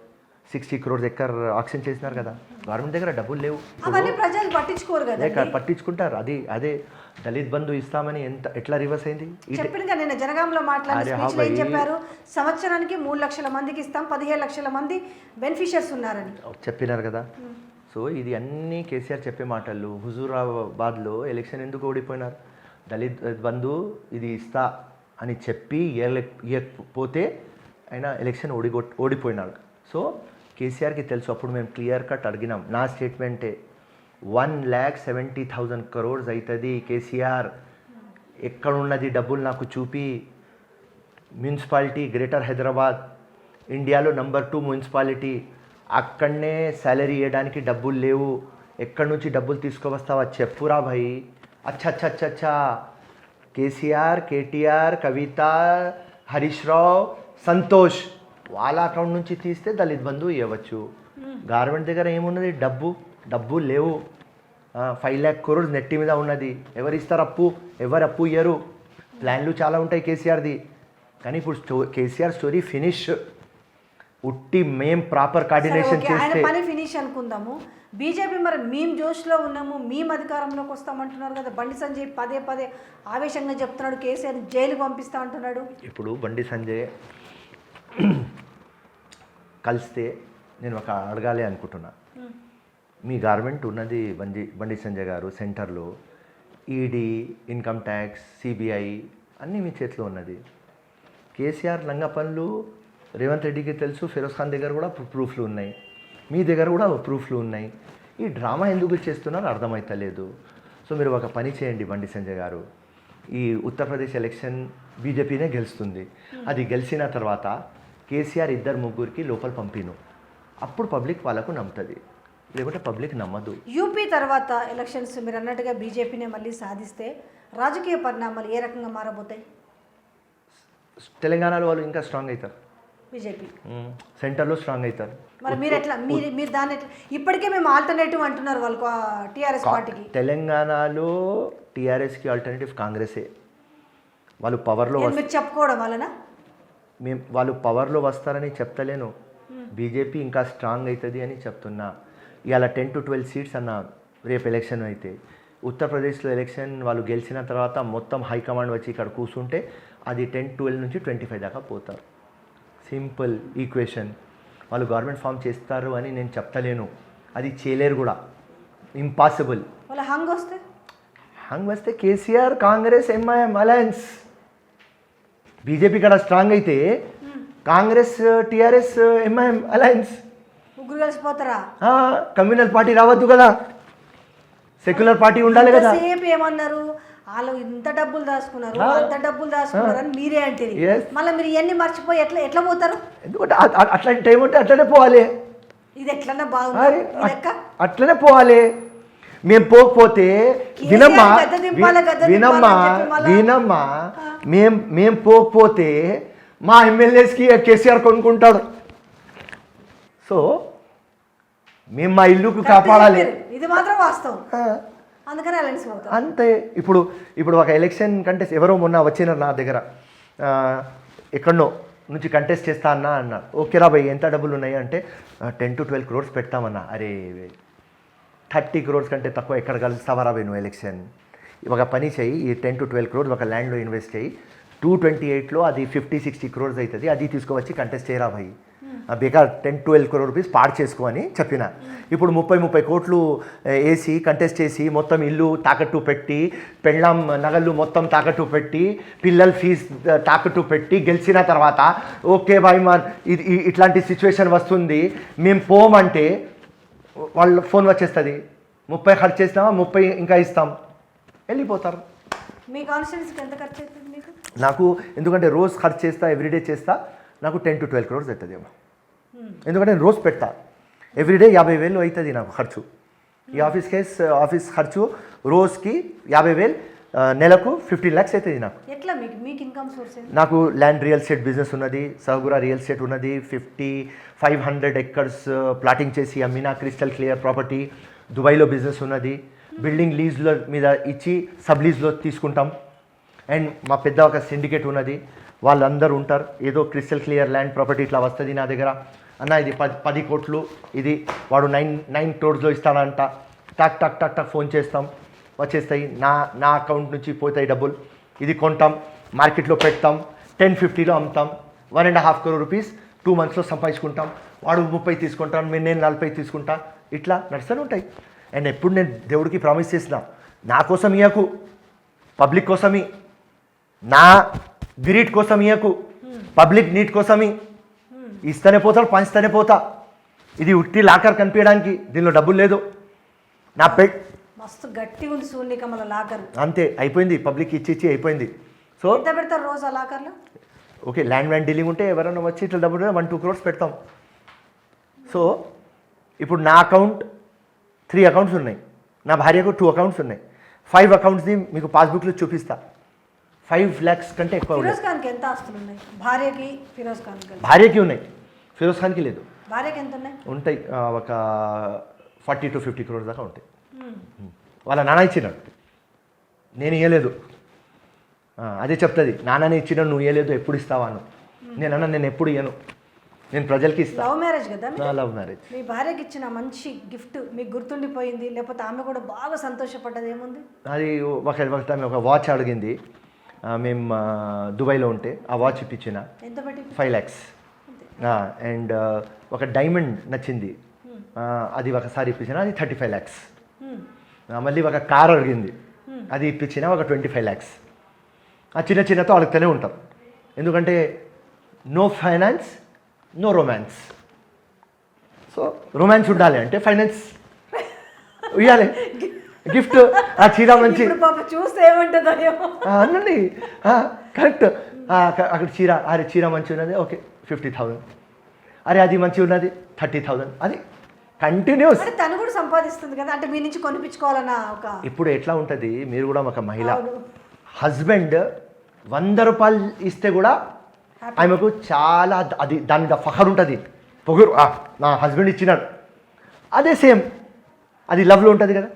60 crores ఎక్కర్ ఆక్షన్ చేసినారు కదా. గవర్నమెంట్ దగ్గర డబ్బులు లేవు.
అవన్నీ ప్రజలు పట్టించుకోరు కదా.
పట్టించుకుంటారు. అదే దళిత్ బంధు ఇస్తామని ఎట్లా రివర్స్ అయింది?
చెప్పింది కదా నేను జనగాంలో మాట్లాడిన ఏం చెప్పారు, సంవత్సరానికి 3 లక్షల మందికి ఇస్తాం, 17 లక్షల మంది బెనిఫిషియర్స్ ఉన్నారని
చెప్పినారు కదా. సో ఇది అన్నీ కేసీఆర్ చెప్పే మాటలు. హుజూరాబాద్లో ఎలక్షన్ ఎందుకు ఓడిపోయినారు? దళిత్ బంధు ఇది ఇస్తా అని చెప్పి ఇవ్వకపోతే ఆయన ఎలక్షన్ ఓడిపోయినాడు. సో కేసీఆర్కి తెలుసు. అప్పుడు మేము క్లియర్ కట్ అడిగినాం. నా స్టేట్మెంటే 1,70,000 crores అవుతుంది. కేసీఆర్ ఎక్కడున్నది డబ్బులు నాకు చూపి. మున్సిపాలిటీ గ్రేటర్ హైదరాబాద్ ఇండియాలో నెంబర్ 2 మున్సిపాలిటీ, అక్కడనే శాలరీ ఇవ్వడానికి డబ్బులు లేవు. ఎక్కడి నుంచి డబ్బులు తీసుకువస్తావా చెప్పురా భయ్. అచ్చా కేసీఆర్, కేటీఆర్, కవిత, హరీష్ రావు, సంతోష్ వాళ్ళ అకౌంట్ నుంచి తీస్తే దళిత్ బంధు ఇవ్వచ్చు. గవర్నమెంట్ దగ్గర ఏమున్నది? డబ్బు లేవు. 5 lakh crores నెట్టి మీద ఉన్నది. ఎవరు ఇస్తారు అప్పు? ఎవరు అప్పు ఇయ్యరు. ప్లాన్లు చాలా ఉంటాయి కేసీఆర్ది. కానీ ఇప్పుడు కేసీఆర్ స్టోరీ ఫినిష్. ఉట్టి మేం ప్రాపర్ కోఆర్డినేషన్ చేస్తే
పని ఫినిష్ అనుకుందాము. బీజేపీ మరి మేము జోష్లో ఉన్నాము, మేము అధికారంలోకి వస్తామంటున్నారు కదా. బండి సంజయ్ పదే ఆవేశంగా చెప్తున్నాడు, కేసీఆర్ జైలుకు పంపిస్తా అంటున్నాడు.
ఇప్పుడు బండి సంజయ్ కలిస్తే నేను ఒక అడగాలి అనుకుంటున్నా. మీ గవర్నమెంట్ ఉన్నది బండి సంజయ్ గారు సెంటర్లో, ఈడీ, ఇన్కమ్ ట్యాక్స్, సిబిఐ అన్నీ మీ చేతిలో ఉన్నది. కేసీఆర్ లంగా పనులు రేవంత్ రెడ్డికి తెలుసు, ఫిరోజ్ ఖాన్ దగ్గర కూడా ప్రూఫ్లు ఉన్నాయి, మీ దగ్గర కూడా ప్రూఫ్లు ఉన్నాయి. ఈ డ్రామా ఎందుకు చేస్తున్నారో అర్థమవుతలేదు. సో మీరు ఒక పని చేయండి బండి సంజయ్ గారు, ఈ ఉత్తరప్రదేశ్ ఎలక్షన్ బీజేపీనే గెలుస్తుంది. అది గెలిచిన తర్వాత కేసీఆర్ 2-3కి లోపల పంపిను, అప్పుడు పబ్లిక్ వాళ్ళకు నమ్ముతుంది, లేకుంటే పబ్లిక్ నమ్మదు.
యూపీ తర్వాత ఎలక్షన్స్ మీరు అన్నట్టుగా బీజేపీనే మళ్ళీ సాధిస్తే రాజకీయ పరిణామాలు ఏ రకంగా మారబోతాయి?
తెలంగాణలో వాళ్ళు ఇంకా స్ట్రాంగ్ అవుతారు,
బీజేపీ
సెంటర్లో స్ట్రాంగ్ అవుతారు.
మరి మీరు ఎట్లా మీరు దాన్ని ఎట్లా? ఇప్పటికే మేము ఆల్టర్నేటివ్ అంటున్నారు వాళ్ళకు, టీఆర్ఎస్ పార్టీకి.
తెలంగాణలో టీఆర్ఎస్కి ఆల్టర్నేటివ్ కాంగ్రెసే. వాళ్ళు పవర్లో
మీరు చెప్పుకోవడం వలన
వాళ్ళు పవర్లో వస్తారని చెప్తలేను, బీజేపీ ఇంకా స్ట్రాంగ్ అవుతుంది అని చెప్తున్నా. ఇవాళ 10 to 12 సీట్స్ అన్న రేపు ఎలక్షన్ అయితే. ఉత్తరప్రదేశ్లో ఎలక్షన్ వాళ్ళు గెలిచిన తర్వాత మొత్తం హైకమాండ్ వచ్చి ఇక్కడ కూర్చుంటే అది 10, 12 నుంచి 25 దాకా పోతారు. Simple equation. వాళ్ళు గవర్నమెంట్ ఫామ్ చేస్తారు అని నేను చెప్తలేను, అది చేయలేరు కూడా, ఇంపాసిబుల్.
వాళ్ళ హంగ్
వస్తే KCR, Congress, MIM alliance. BJP ఇక్కడ స్ట్రాంగ్ అయితే కాంగ్రెస్, టీఆర్ఎస్, ఎంఐఎం అలయన్స్
ముగ్గురు కలిసిపోతారా?
కమ్యూనల్ పార్టీ రావద్దు కదా, సెక్యులర్ పార్టీ ఉండాలి కదా.
సేమ్ ఏమన్నారు వాళ్ళు, ఇంత డబ్బులు దాచుకున్నారు, అంత డబ్బులు దాచుకున్నారు అని మీరే అంటే మళ్ళీ మీరు ఇవన్నీ మర్చిపోయి ఎట్లా పోతారు?
ఎందుకంటే అట్లాంటి టైం ఉంటే అట్లనే పోవాలి.
ఇది ఎట్లన్నా బాగుంది,
అట్లనే పోవాలి. మేము పోకపోతే వినమ్మా మేము పోకపోతే మా ఎమ్మెల్యేస్కి కేసీఆర్ కొనుక్కుంటాడు. సో మేము మా ఇల్లుకు కాపాడాలి.
ఇది మాత్రం వాస్తవం. అందుకని అలయన్స్ పోతాం.
అంతే. ఇప్పుడు ఒక ఎలక్షన్ కంటెస్ట్ ఎవరో మొన్న వచ్చినారు నా దగ్గర, ఎక్కడనో నుంచి కంటెస్ట్ చేస్తా అన్నారు. ఓకేరా భయ్ ఎంత డబ్బులు ఉన్నాయి అంటే 10 to 12 crores పెడతామన్నా. అరే 30 crores కంటే తక్కువ ఎక్కడ కలుస్తావరా భయ్ నువ్వు ఎలక్షన్? ఒక పని చేయి, ఈ 10 to 12 crores ఒక ల్యాండ్లో ఇన్వెస్ట్ చేయి, 228లో అది 50-60 crores అవుతుంది, అది తీసుకువచ్చి కంటెస్ట్ చేయరా భయ్, బేకార్ 10-12 crore రూపీస్ పాడు చేసుకో అని చెప్పిన. ఇప్పుడు 30 కోట్లు వేసి కంటెస్ట్ చేసి మొత్తం ఇల్లు తాకట్టు పెట్టి, పెళ్ళాం నగలు మొత్తం తాకట్టు పెట్టి, పిల్లల ఫీజు తాకట్టు పెట్టి గెలిచిన తర్వాత ఓకే బాయ్ ఇది ఇట్లాంటి సిచ్యువేషన్ వస్తుంది మేము పోమంటే వాళ్ళ ఫోన్ వచ్చేస్తుంది, 30 ఖర్చు చేసినామా 30 ఇంకా ఇస్తాం, వెళ్ళిపోతారు.
మీ కాన్స్టిట్యున్సీకి ఎంత ఖర్చు అవుతుంది మీకు?
నాకు ఎందుకంటే రోజు ఖర్చు చేస్తా, ఎవ్రీడే చేస్తా, నాకు 10 to 12 crores అవుతుందేమో. ఎందుకంటే నేను రోజు పెడతా, ఎవ్రీడే 50,000 అవుతుంది నాకు ఖర్చు. ఈ ఆఫీస్ ఖర్చు రోజుకి 50,000, నెలకు 15 lakhs అవుతుంది నాకు.
ఎట్లా మీకు ఇన్కమ్ సోర్స్?
నాకు ల్యాండ్ రియల్ ఎస్టేట్ బిజినెస్ ఉన్నది, సహగురా రియల్ ఎస్టేట్ ఉన్నది, 500 acres ప్లాటింగ్ చేసి అమ్మినా, క్రిస్టల్ క్లియర్ ప్రాపర్టీ, దుబాయ్లో బిజినెస్ ఉన్నది, బిల్డింగ్ లీజ్లో మీద ఇచ్చి సబ్ లీజ్లో తీసుకుంటాం. అండ్ మా పెద్ద ఒక సిండికేట్ ఉన్నది, వాళ్ళందరూ ఉంటారు. ఏదో క్రిస్టల్ క్లియర్ ల్యాండ్ ప్రాపర్టీ ఇట్లా వస్తుంది నా దగ్గర, అన్న ఇది 10 కోట్లు, ఇది వాడు 9 crores ఇస్తాడంట, టక్ టక్ టక్ టక్ ఫోన్ చేస్తాం, వచ్చేస్తాయి నా అకౌంట్ నుంచి పోతాయి డబ్బులు. ఇది కొంటాం, మార్కెట్లో పెడతాం, 10-50లో అమ్ముతాం, 1.5 crore రూపీస్ 2 monthsలో సంపాదించుకుంటాం. వాడు 30 తీసుకుంటాను, నేను 40 తీసుకుంటా, ఇట్లా నడుస్తూనే ఉంటాయి. అండ్ ఎప్పుడు నేను దేవుడికి ప్రామిస్ చేసిన, నా కోసం ఇయ్యకు, పబ్లిక్ కోసమి, నా గిరీట్ కోసం ఇయ్యకు, పబ్లిక్ నీట్ కోసమి, ఇస్తూనే పోతాడు, పంచుతూనే పోతా. ఇది ఉట్టి లాకర్ కనిపించడానికి, దీనిలో డబ్బులు లేదు. నా
మస్తు గట్టి ఉంది సూర్యకమల లాకర్.
అంతే అయిపోయింది, పబ్లిక్ ఇచ్చి అయిపోయింది. సో
ఎంత పెడతారు రోజు ఆ లాకర్లో?
ఓకే, ల్యాండ్ డీలింగ్ ఉంటే ఎవరైనా వచ్చి ఇట్లా డబ్బులు 1-2 crores పెడతాం. సో ఇప్పుడు నా అకౌంట్ 3 accounts ఉన్నాయి, నా భార్యకు 2 accounts ఉన్నాయి, 5 accountsది మీకు పాస్బుక్లో చూపిస్తా. 5 lakhs కంటే ఎక్కువ.
ఫిరోజ్ ఖాన్కి ఎంత ఆస్తులు ఉన్నాయి? భార్యకి ఫిరోజ్ ఖాన్కి?
భార్యకి ఉన్నాయి, ఫిరోజ్ ఖాన్కి లేదు.
భార్యకి ఎంత ఉన్నాయి?
ఉంటాయి, ఒక 40 to 50 crores దాకా ఉంటాయి. వాళ్ళ నాన్న ఇచ్చినాడు, నేను ఇవ్వలేదు. అదే చెప్తుంది, నాన్నని ఇచ్చినాడు నువ్వు ఇవ్వలేదు, ఎప్పుడు ఇస్తావా అను. నేను ఎప్పుడు ఇవ్వను, నేను ప్రజలకి ఇస్తాను.
లవ్ మ్యారేజ్ కదా?
Love marriage.
మీ భార్యకి ఇచ్చిన మంచి గిఫ్ట్ మీకు గుర్తుండిపోయింది, లేకపోతే ఆమె కూడా బాగా సంతోషపడ్డది ఏముంది?
అది ఒక టైం ఒక వాచ్ అడిగింది, మేము దుబాయ్లో ఉంటే ఆ వాచ్ ఇప్పించిన.
ఎంత పెట్టి?
5 lakhs. అండ్ ఒక డైమండ్ నచ్చింది, అది ఒకసారి ఇప్పించిన, అది 35 lakhs. మళ్ళీ ఒక కార్ అడిగింది, అది ఇప్పించిన, ఒక 25 lakhs. ఆ చిన్నతో అడుగుతూనే ఉంటారు, ఎందుకంటే no finance no romance. So romance ఉండాలి అంటే ఫైనాన్స్ ఇవ్వాలి, గిఫ్ట్. ఆ చీర మంచి
చూస్తే ఏమంటుందో
అనండి, కరెక్ట్. అక్కడ చీర, అరే చీర మంచి ఉన్నది, ఓకే 50,000. అరే అది మంచి ఉన్నది 30,000. అది కంటిన్యూస్.
తను కూడా సంపాదిస్తుంది కదా, అంటే మీ నుంచి కొనిపించుకోవాలన్న ఒక.
ఇప్పుడు ఎట్లా ఉంటుంది, మీరు కూడా ఒక మహిళ, హస్బెండ్ 100 రూపాయలు ఇస్తే కూడా ఆమెకు చాలా అది దాని ఫఖర్ ఉంటుంది, పొగరు, నా హస్బెండ్ ఇచ్చినాడు. అదే సేమ్ అది లవ్లో ఉంటుంది కదా.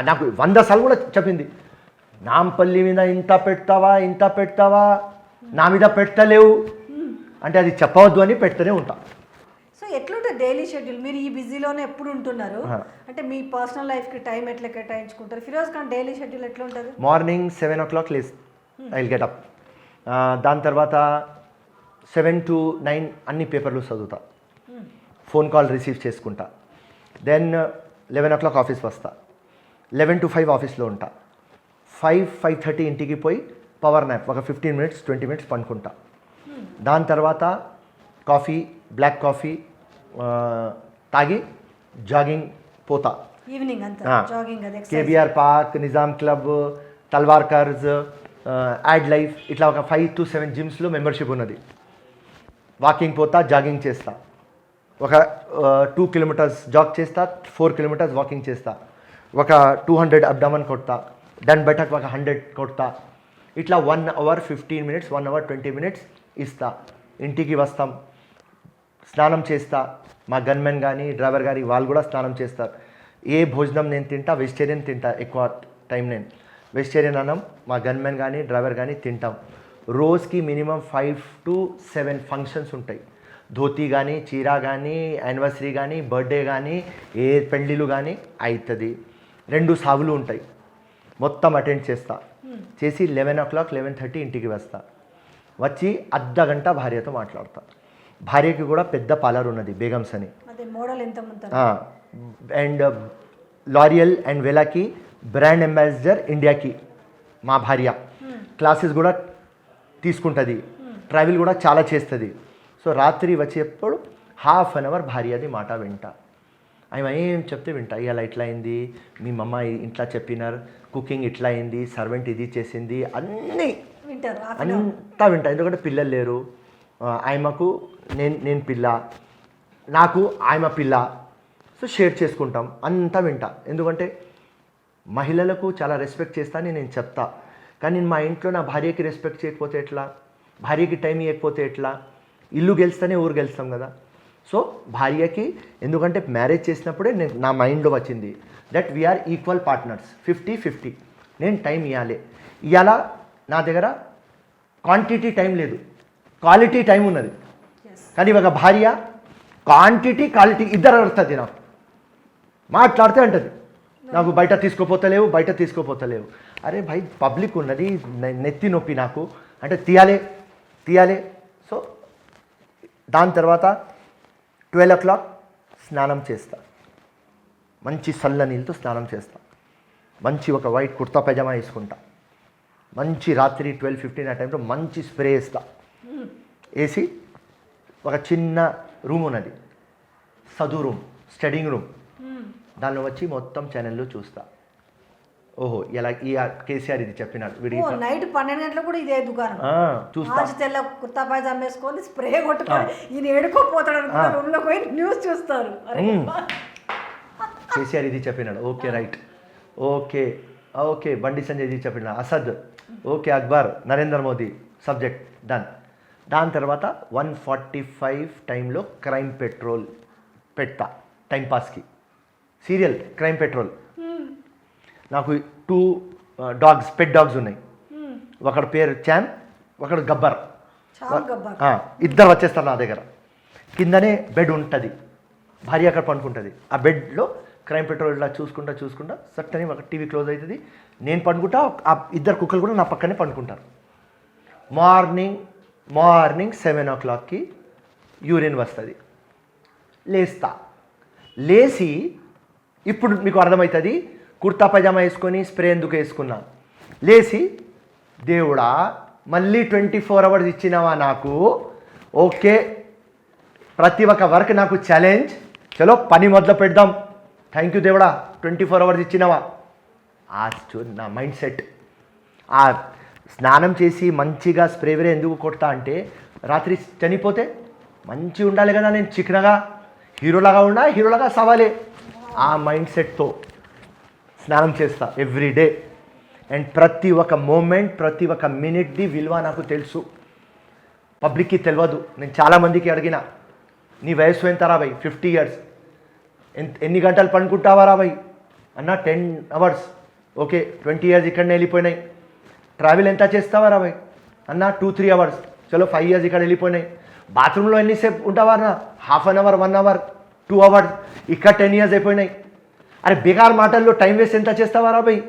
నాకు 100 సార్లు కూడా చెప్పింది, నాంపల్లి మీద ఇంత పెడతావా, నా మీద పెట్టలేవు అంటే అది చెప్పవద్దు అని పెడుతూనే ఉంటా.
సో ఎట్లుంటుంది డైలీ షెడ్యూల్? మీరు ఈ బిజీలోనే ఎప్పుడు ఉంటున్నారు, అంటే మీ పర్సనల్ లైఫ్కి టైం ఎట్లా కేటాయించుకుంటారు? ఫిరోజ్ ఖాన్ డైలీ షెడ్యూల్ ఎట్లా ఉంటుంది?
మార్నింగ్ 7 o'clock లేస్, ఐ విల్ గెట్ అప్. దాని తర్వాత 7 to 9 అన్ని పేపర్లు చదువుతా, ఫోన్ కాల్ రిసీవ్ చేసుకుంటా. దెన్ 11 o'clock ఆఫీస్ వస్తా, 11 to 5 ఆఫీస్లో ఉంటా. 5-5:30 ఇంటికి పోయి పవర్ న్యాప్ ఒక 15 minutes 20 minutes పండుకుంటా. దాని తర్వాత కాఫీ, బ్లాక్ కాఫీ తాగి జాగింగ్ పోతా.
ఈవినింగ్ అంతా జాగింగ్, అదే
KBR park, Nizam club, Talwalkars, add life, ఇట్లా ఒక 5 to 7 జిమ్స్లో మెంబర్షిప్ ఉన్నది. వాకింగ్ పోతా, జాగింగ్ చేస్తా, ఒక 2 kilometers జాగ్ చేస్తా, 4 kilometers వాకింగ్ చేస్తా, ఒక 200 అబ్డామన్ కొడతా, డన్ బెటక్ ఒక 100 కొడతా. ఇట్లా 1 hour 15 minutes, 1 hour 20 minutes ఇస్తా. ఇంటికి వస్తాం, స్నానం చేస్తా, మా గన్మెన్ కానీ డ్రైవర్ కానీ వాళ్ళు కూడా స్నానం చేస్తారు. ఏ భోజనం నేను తింటా, వెజిటేరియన్ తింటా ఎక్కువ టైం. నేను వెజిటేరియన్ అన్నం మా గన్మెన్ కానీ డ్రైవర్ కానీ తింటాం. రోజుకి మినిమం 5 to 7 ఫంక్షన్స్ ఉంటాయి. ధోతి కానీ, చీర కానీ, యానివర్సరీ కానీ, బర్త్డే కానీ, ఏ పెళ్ళిళ్ళు కానీ అవుతుంది. 2 సాగులు ఉంటాయి. మొత్తం అటెండ్ చేస్తా. చేసి 11 o'clock 11:30 ఇంటికి వస్తా. వచ్చి అర్ధగంట భార్యతో మాట్లాడతా. భార్యకి కూడా పెద్ద పార్లర్ ఉన్నది, బేగమ్స్ అని. అండ్ లారియల్ అండ్ వెలాకి బ్రాండ్ అంబాసిడర్ ఇండియాకి మా భార్య. క్లాసెస్ కూడా తీసుకుంటుంది, ట్రావెల్ కూడా చాలా చేస్తుంది. సో రాత్రి వచ్చేప్పుడు 1/2 hour భార్యది మాట వింటా. ఆమె ఏం చెప్తే వింటా. ఇలా ఇట్లా అయింది, మీ మమ్మ ఇంట్లో చెప్పినారు, కుకింగ్ ఇట్లా అయింది, సర్వెంట్ ఇది చేసింది, అన్నీ అంతా వింటా. ఎందుకంటే పిల్లలు లేరు ఆయమకు, నేను పిల్ల, నాకు ఆయమ పిల్ల. సో షేర్ చేసుకుంటాం, అంతా వింటా. ఎందుకంటే మహిళలకు చాలా రెస్పెక్ట్ చేస్తానని నేను చెప్తా. కానీ మా ఇంట్లో నా భార్యకి రెస్పెక్ట్ చేయకపోతే ఎట్లా, భార్యకి టైం ఇవ్వకపోతే ఎట్లా? ఇల్లు గెలుస్తేనే ఊరు గెలుస్తాం కదా. సో భార్యకి, ఎందుకంటే మ్యారేజ్ చేసినప్పుడే నా మైండ్లో వచ్చింది దట్ వీఆర్ ఈక్వల్ పార్ట్నర్స్, 50-50. నేను టైం ఇవ్వాలి. ఇవాళ నా దగ్గర క్వాంటిటీ టైం లేదు, క్వాలిటీ టైం ఉన్నది. కానీ ఒక భార్య క్వాంటిటీ క్వాలిటీ ఇద్దరు అడుగుతుంది. నాకు మాట్లాడితే అంటది, నాకు బయట తీసుకోపోతలేవు. అరే భాయ్, పబ్లిక్ ఉన్నది, నెత్తి నొప్పి నాకు అంటే తీయాలి. సో దాని తర్వాత 12 o'clock స్నానం చేస్తా. మంచి చల్ల నీళ్ళతో స్నానం చేస్తా. మంచి ఒక వైట్ కుర్తా పైజామా వేసుకుంటా. మంచి రాత్రి 12:15 ఆ టైంలో మంచి స్ప్రే వేస్తా. వేసి ఒక చిన్న రూమ్ ఉన్నది, చదువు రూమ్, స్టడీయింగ్ రూమ్. దానిలో వచ్చి మొత్తం ఛానల్లో చూస్తా. ఓహో, ఇలా ఈ కేసీఆర్ ఇది చెప్పినాడు,
నైట్ 12 గంటలకు కూడా ఇదే దుకాణం
చూస్తా.
తెల్ల కుర్తా పైజామా వేసుకొని స్ప్రే కొట్టుకొని ఈయన ఏడుకోపోతాడు అనుకుంటా రూమ్ లో పోయి న్యూస్ చూస్తారు.
కేసీఆర్ ఇది చెప్పినాడు, ఓకే రైట్, ఓకే బండి సంజయ్ ఇది చెప్పినాడు, Asad, okay Akbar, Narendra Modi, subject done. దాని తర్వాత 1:45 టైంలో క్రైమ్ పెట్రోల్ పెడతా టైంపాస్కి. Serial crime petrol. నాకు 2 డాగ్స్, పెట్ డాగ్స్ ఉన్నాయి. ఒకటి పేరు చామ్, ఒకడు గబ్బర్. ఇద్దరు వచ్చేస్తారు నా దగ్గర. కిందనే బెడ్ ఉంటుంది, భార్య అక్కడ పండుకుంటుంది. ఆ బెడ్లో క్రైమ్ పెట్రోల్ ఇలా చూసుకుంటా సట్టని ఒక టీవీ క్లోజ్ అవుతుంది. నేను పండుకుంటా, ఆ ఇద్దరు కుక్కలు కూడా నా పక్కనే పండుకుంటారు. మార్నింగ్ 7 o'clockకి యూరిన్ వస్తుంది. లేచి ఇప్పుడు మీకు అర్థమవుతుంది కుర్తా పైజామా వేసుకొని స్ప్రే ఎందుకు వేసుకున్నా. లేచి దేవుడా మళ్ళీ 24 hours ఇచ్చినావా నాకు, ఓకే ప్రతి ఒక్క వర్క్ నాకు ఛాలెంజ్, చలో పని మొదలు పెడదాం, థ్యాంక్ యూ దేవుడా 24 hours ఇచ్చినావా. నా మైండ్ సెట్. ఆ స్నానం చేసి మంచిగా స్ప్రే వేరే ఎందుకు కొడతా అంటే రాత్రి చనిపోతే మంచిగా ఉండాలి కదా, నేను చికెనగా హీరోలాగా సవాలే. ఆ మైండ్ సెట్తో స్నానం చేస్తా ఎవ్రీడే. అండ్ ప్రతి ఒక్క మూమెంట్, ప్రతి ఒక్క మినిట్ది విలువ నాకు తెలుసు, పబ్లిక్కి తెలియదు. నేను చాలామందికి అడిగిన, నీ వయసు ఎంత రా భయ్? 50 years. ఎన్ని గంటలు పడుకుంటావా రా భయ్ అన్న? 10 hours. ఓకే 20 years ఇక్కడనే వెళ్ళిపోయినాయి. ట్రావెల్ ఎంత చేస్తావా రా భయ్ అన్న? 2-3 hours. చలో 5 years ఇక్కడ వెళ్ళిపోయినాయి. బాత్రూంలో ఎన్నిసేపు ఉంటావా అన్న? 1/2 hour, 1 hour, 2 hours. ఇక్కడ 10 years అయిపోయినాయి. అరే బేకార్ మాటల్లో టైం వేస్ట్ ఎంత చేస్తావా రా భయ్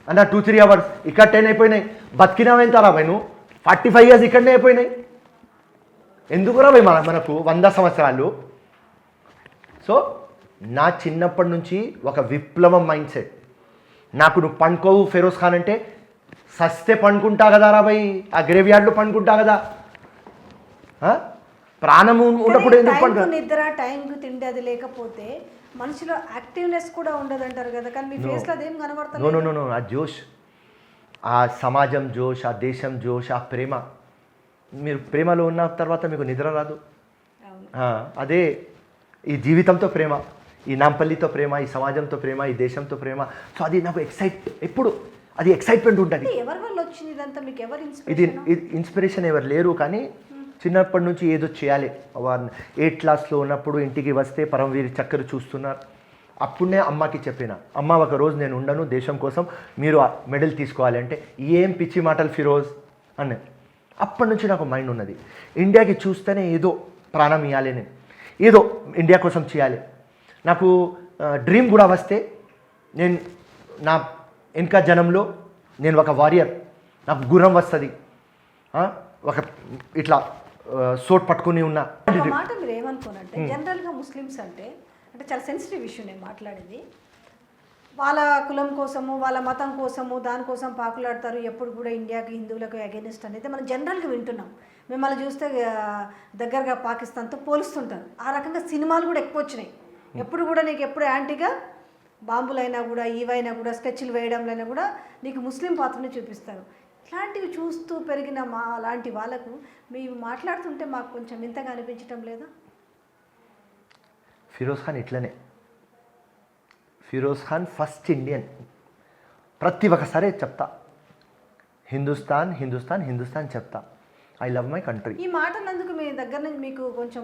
అన్న? 2-3 hours. ఇక్కడ 10 అయిపోయినాయి. బతికినావు ఎంత రా భయ్ నువ్వు? 45 years ఇక్కడనే అయిపోయినాయి. ఎందుకు రా భయ్ మనకు 100 సంవత్సరాలు? సో నా చిన్నప్పటి నుంచి ఒక విప్లవం మైండ్ సెట్. నాకు నువ్వు పండుకోవు ఫెరోజ్ ఖాన్ అంటే సస్తే పండుకుంటా కదా రా భయ్, ఆ గ్రేవ్ యార్డ్లో పండుకుంటా కదా. ప్రాణము ఉన్నప్పుడు ఎందుకు పండుగ?
నిద్ర టైంకి తిండి అది లేకపోతే మనిషిలో యాక్టివ్నెస్ కూడా ఉండదు అంటారు కదా, కానీ మీ ఫేస్లో అదేం కనబడుతుంది?
నో ఆ జోష్, ఆ సమాజం జోష్, ఆ దేశం జోష్, ఆ ప్రేమ. మీరు ప్రేమలో ఉన్న తర్వాత మీకు నిద్ర రాదు. అదే ఈ జీవితంతో ప్రేమ, ఈ నాంపల్లితో ప్రేమ, ఈ సమాజంతో ప్రేమ, ఈ దేశంతో ప్రేమ. సో అది నాకు ఎప్పుడు అది ఎక్సైట్మెంట్ ఉంటుంది.
ఎవరి వల్ల వచ్చింది ఇదంతా? మీకు ఎవరు
ఇది ఇన్స్పిరేషన్ ఎవరు లేరు, కానీ చిన్నప్పటి నుంచి ఏదో చేయాలి. 8th classలో ఉన్నప్పుడు ఇంటికి వస్తే పరమవీరి చక్కర చూస్తున్నారు. అప్పుడే అమ్మకి చెప్పిన, అమ్మ ఒక రోజు నేను ఉండను దేశం కోసం, మీరు మెడల్ తీసుకోవాలి అంటే, ఏం పిచ్చి మాటలు ఫిరోజ్ అనే. అప్పటి నుంచి నాకు మైండ్ ఉన్నది, ఇండియాకి చూస్తేనే ఏదో ప్రాణం ఇవ్వాలి, నేను ఏదో ఇండియా కోసం చేయాలి. నాకు డ్రీమ్ కూడా వస్తే నేను నా ఇంకా జనంలో నేను ఒక వారియర్, నాకు గుర్రం వస్తుంది, ఒక ఇట్లా సోట్ పట్టుకుని ఉన్న.
ఒక మాట మీరు ఏమనుకోనంటే, జనరల్గా ముస్లిమ్స్ అంటే చాలా సెన్సిటివ్ ఇష్యూ నేను మాట్లాడేది. వాళ్ళ కులం కోసము, వాళ్ళ మతం కోసము, దానికోసం పాకులాడతారు. ఎప్పుడు కూడా ఇండియాకి, హిందువులకు అగెనిస్ట్ అనేది మనం జనరల్గా వింటున్నాం. మిమ్మల్ని చూస్తే దగ్గరగా పాకిస్తాన్తో పోలుస్తుంటారు. ఆ రకంగా సినిమాలు కూడా ఎక్కువ వచ్చినాయి. ఎప్పుడు కూడా నీకు ఎప్పుడు యాంటీగా బాంబులైనా కూడా, ఈవైనా కూడా, స్కెచ్లు వేయడంలో కూడా నీకు ముస్లిం పాత్రని చూపిస్తారు. ఇట్లాంటివి చూస్తూ పెరిగిన మా అలాంటి వాళ్ళకు మీరు మాట్లాడుతుంటే మాకు కొంచెం వింతగా అనిపించటం లేదా?
ఫిరోజ్ ఖాన్ ఇట్లనే. Firoz Khan first Indian. ప్రతి ఒక్కసారి చెప్తా, హిందుస్థాన్ హిందుస్థాన్ హిందుస్థాన్ చెప్తా. I love my country.
ఈ మాట అన్నందుకు మీ దగ్గర నుంచి మీకు కొంచెం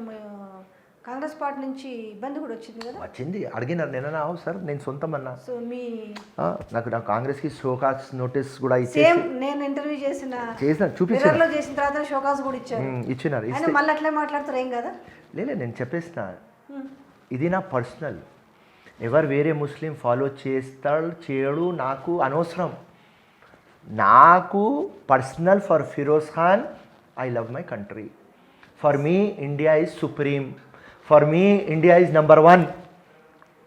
కాంగ్రెస్ పార్టీ నుంచి ఇబ్బంది కూడా వచ్చింది కదా?
వచ్చింది, అడిగినారు. నేనన్నా అవు సార్, నేను సొంతం అన్నా.
సో మీ
నాకు కాంగ్రెస్కి షోకాస్ నోటీస్ కూడా
సేమ్ నేను ఇంటర్వ్యూ చేసిన
చూపించారు,
చేసిన తర్వాత షోకాస్ కూడా
ఇచ్చినారు.
మళ్ళీ అట్లే మాట్లాడతారు, ఏం కదా?
లేదు, నేను చెప్పేసిన, ఇది నా పర్సనల్. ఎవరు వేరే ముస్లిం ఫాలో చేస్తాడు చేయడు నాకు అనవసరం. నాకు personal for Firoz Khan, I love my country. For me India is supreme. For me India is number 1.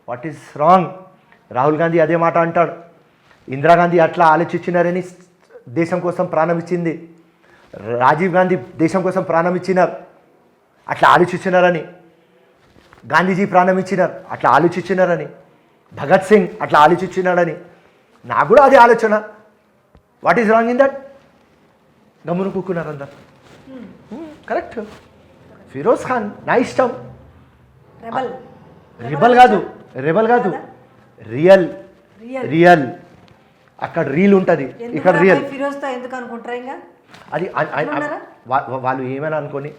What is wrong? Rahul Gandhi అదే మాట అంటాడు. ఇందిరాగాంధీ అట్లా ఆలోచించినారని దేశం కోసం ప్రాణం ఇచ్చింది. రాజీవ్ గాంధీ దేశం కోసం ప్రాణం ఇచ్చినారు, అట్లా ఆలోచించినారని. గాంధీజీ ప్రాణం ఇచ్చినారు, అట్లా ఆలోచించినారని. భగత్ సింగ్ అట్లా ఆలోచించినాడని. నాకు కూడా అదే ఆలోచన. What is wrong in that? గమ్మును కూకున్నారు అందరు. కరెక్ట్. ఫిరోజ్ ఖాన్ నా ఇష్టం. రెబల్ కాదు, రియల్. అక్కడ రీల్ ఉంటుంది, ఇక్కడ రియల్. అది వాళ్ళు ఏమైనా అనుకోని,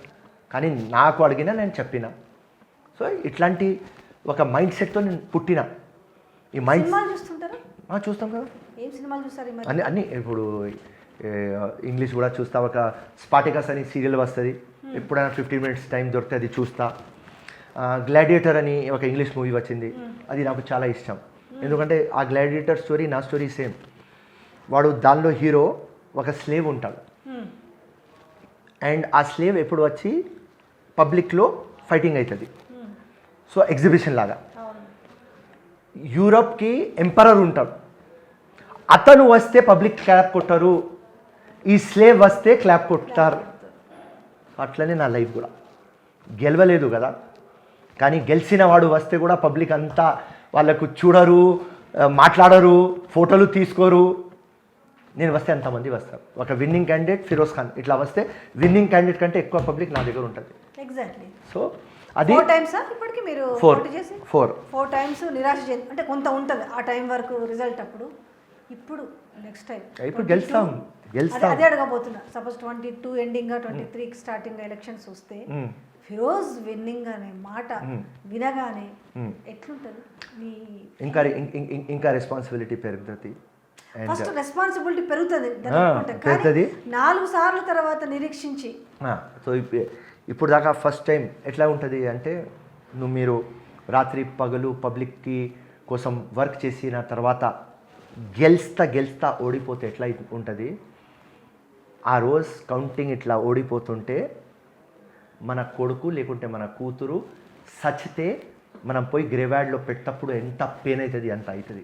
కానీ నాకు అడిగినా నేను చెప్పిన. సో ఇట్లాంటి ఒక మైండ్ సెట్తో నేను పుట్టిన. ఈ మైండ్ చూస్తాం కదా, అన్నీ. ఇప్పుడు ఇంగ్లీష్ కూడా చూస్తా. ఒక స్పాటికస్ అని సీరియల్ వస్తుంది, ఎప్పుడైనా 15 minutes టైం దొరికితే అది చూస్తా. గ్లాడియేటర్ అని ఒక ఇంగ్లీష్ మూవీ వచ్చింది, అది నాకు చాలా ఇష్టం. ఎందుకంటే ఆ గ్లాడియేటర్ స్టోరీ నా స్టోరీ సేమ్. వాడు దానిలో హీరో ఒక స్లేవ్ ఉంటాడు, అండ్ ఆ స్లేవ్ ఎప్పుడు వచ్చి పబ్లిక్లో ఫైటింగ్ అవుతుంది. సో ఎగ్జిబిషన్ లాగా. యూరప్కి ఎంపరర్ ఉంటాడు, అతను వస్తే పబ్లిక్ క్లాప్ కొట్టారు, ఈ స్లేవ్ వస్తే క్లాప్ కొట్టారు. అట్లనే నా లైఫ్ కూడా. గెలవలేదు కదా, కానీ గెలిచిన వాడు వస్తే కూడా పబ్లిక్ అంతా వాళ్ళకు చూడరు, మాట్లాడరు, ఫోటోలు తీసుకోరు. నేను వస్తే ఎంతమంది వస్తారు. ఒక విన్నింగ్ క్యాండిడేట్ ఫిరోజ్ ఖాన్ ఇట్లా వస్తే, విన్నింగ్ క్యాండిడేట్ కంటే ఎక్కువ పబ్లిక్ నా దగ్గర ఉంటుంది.
ఎగ్జాక్ట్లీ.
సో అది
4 times ఇప్పటికి మీరు 4 times నిరాశ అంటే కొంత ఉంటుంది ఆ టైం వరకు రిజల్ట్. అప్పుడు ఇప్పుడు నెక్స్ట్ టైం
ఇప్పుడు గెలుస్తాం.
అదే అడగబోతున్నా. సపోజ్ 22 ఎండింగ్ 23 స్టార్టింగ్ ఎలక్షన్స్ వస్తే ఫిరోజ్ విన్నింగ్ అనే మాట వినగానే ఎట్లుంటుంది? మీ
ఇంకా రెస్పాన్సిబిలిటీ పెరుగుతుంది.
ఫస్ట్ రెస్పాన్సిబిలిటీ పెరుగుతుంది 4 సార్లు తర్వాత నిరీక్షించి.
సో ఇప్పుడు దాకా ఫస్ట్ టైం ఎట్లా ఉంటుంది అంటే, మీరు రాత్రి పగలు పబ్లిక్కి కోసం వర్క్ చేసిన తర్వాత గెలుస్తా ఓడిపోతే ఎట్లా ఉంటుంది, ఆ రోజు కౌంటింగ్ ఇట్లా ఓడిపోతుంటే మన కొడుకు లేకుంటే మన కూతురు సచ్చితే మనం పోయి గ్రేవ్యార్డ్లో పెట్టప్పుడు ఎంత పెయిన్ అవుతుంది అంత అవుతుంది.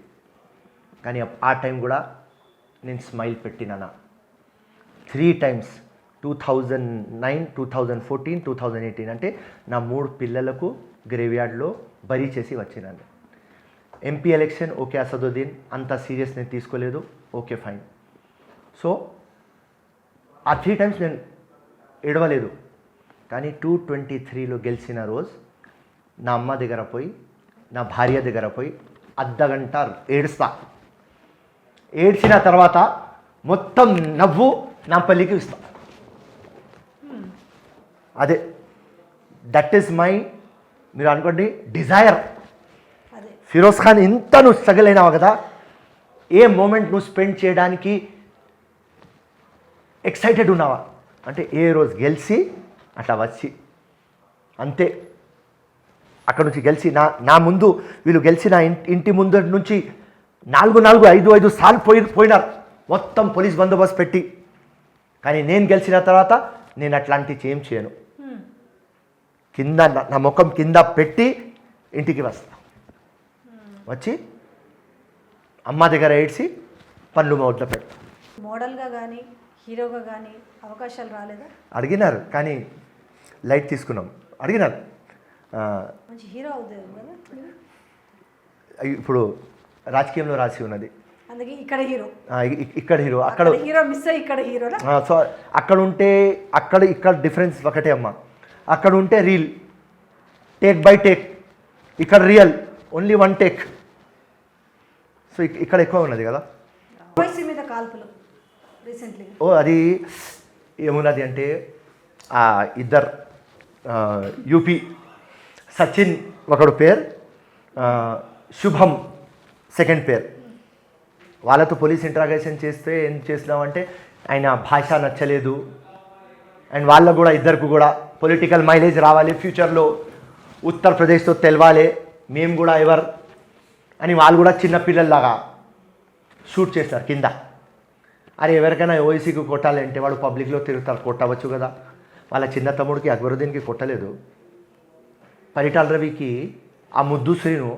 కానీ ఆ టైం కూడా నేను స్మైల్ పెట్టినా 3 times. 2009, 2014, 2018 అంటే నా 3 పిల్లలకు గ్రేవ్యార్డ్లో బరీ చేసి వచ్చినాను. ఎంపీ ఎలక్షన్ ఓకే, అసదుద్దీన్ అంత సీరియస్ నేను తీసుకోలేదు, ఓకే ఫైన్. సో ఆ 3 times నేను ఏడవలేదు. కానీ 223లో గెలిచిన రోజు నా అమ్మ దగ్గర పోయి, నా భార్య దగ్గర పోయి అర్ధగంట ఏడ్చిన తర్వాత మొత్తం నవ్వు నా పల్లికి ఇస్తా. అదే దట్ ఈస్ మై, మీరు అనుకోండి, డిజైర్ ఫిరోజ్ ఖాన్ ఇంత నువ్వు స్ట్రగుల్ అయినావు కదా, ఏ మూమెంట్ నువ్వు స్పెండ్ చేయడానికి ఎక్సైటెడ్ ఉన్నావా అంటే ఏ రోజు గెలిచి అట్లా వచ్చి అంతే. అక్కడ నుంచి గెలిచి నా ముందు వీళ్ళు గెలిచి నా ఇంటి ముందు నుంచి 4-5 సార్లు పోయినారు మొత్తం పోలీస్ బందోబస్తు పెట్టి. కానీ నేను గెలిచిన తర్వాత నేను అట్లాంటివి ఏం చేయను. కింద నా ముఖం కింద పెట్టి ఇంటికి వస్తా, వచ్చి అమ్మ దగ్గర ఏడ్చి పనులు మొదలు పెడతా.
మోడల్గా కానీ హీరోగా కానీ అవకాశాలు రాలేదా?
అడిగినారు కానీ లైట్ తీసుకున్నాం. అడిగినారు
మంచి హీరో అవుతుంది కదా.
ఇప్పుడు రాజకీయంలో రాసి ఉన్నది,
అందుకే ఇక్కడ హీరో,
ఇక్కడ హీరో, అక్కడ
హీరో మిస్ అయ్యి ఇక్కడ హీరో.
సో అక్కడ ఉంటే ఇక్కడ డిఫరెన్స్ ఒకటే అమ్మ. అక్కడ ఉంటే రీల్ టేక్ బై టేక్, ఇక్కడ రియల్ ఓన్లీ 1 టేక్. సో ఇక్కడ ఎక్కువ ఉన్నది కదా.
ఓవైసీ మీద కాల్పులు రీసెంట్లీ.
అది ఏమున్నది అంటే ఇద్దరు యూపీ సచిన్ ఒకడు పేరు, శుభం సెకండ్ పేరు. వాళ్ళతో పోలీస్ ఇంట్రాగేషన్ చేస్తే ఏం చేసినామంటే ఆయన భాష నచ్చలేదు అండ్ వాళ్ళకు కూడా ఇద్దరికి కూడా పొలిటికల్ మైలేజ్ రావాలి, ఫ్యూచర్లో ఉత్తరప్రదేశ్తో తెలవాలి మేము కూడా ఎవరు అని వాళ్ళు కూడా చిన్నపిల్లల్లాగా షూట్ చేస్తారు కింద. అరే ఎవరికైనా ఓవైసీకి కొట్టాలంటే వాడు పబ్లిక్లో తిరుగుతారు, కొట్టవచ్చు కదా. వాళ్ళ చిన్న తమ్ముడికి అక్బరుద్దీన్కి కొట్టలేదు, పరిటాల రవికి ఆ ముద్దుశ్రీను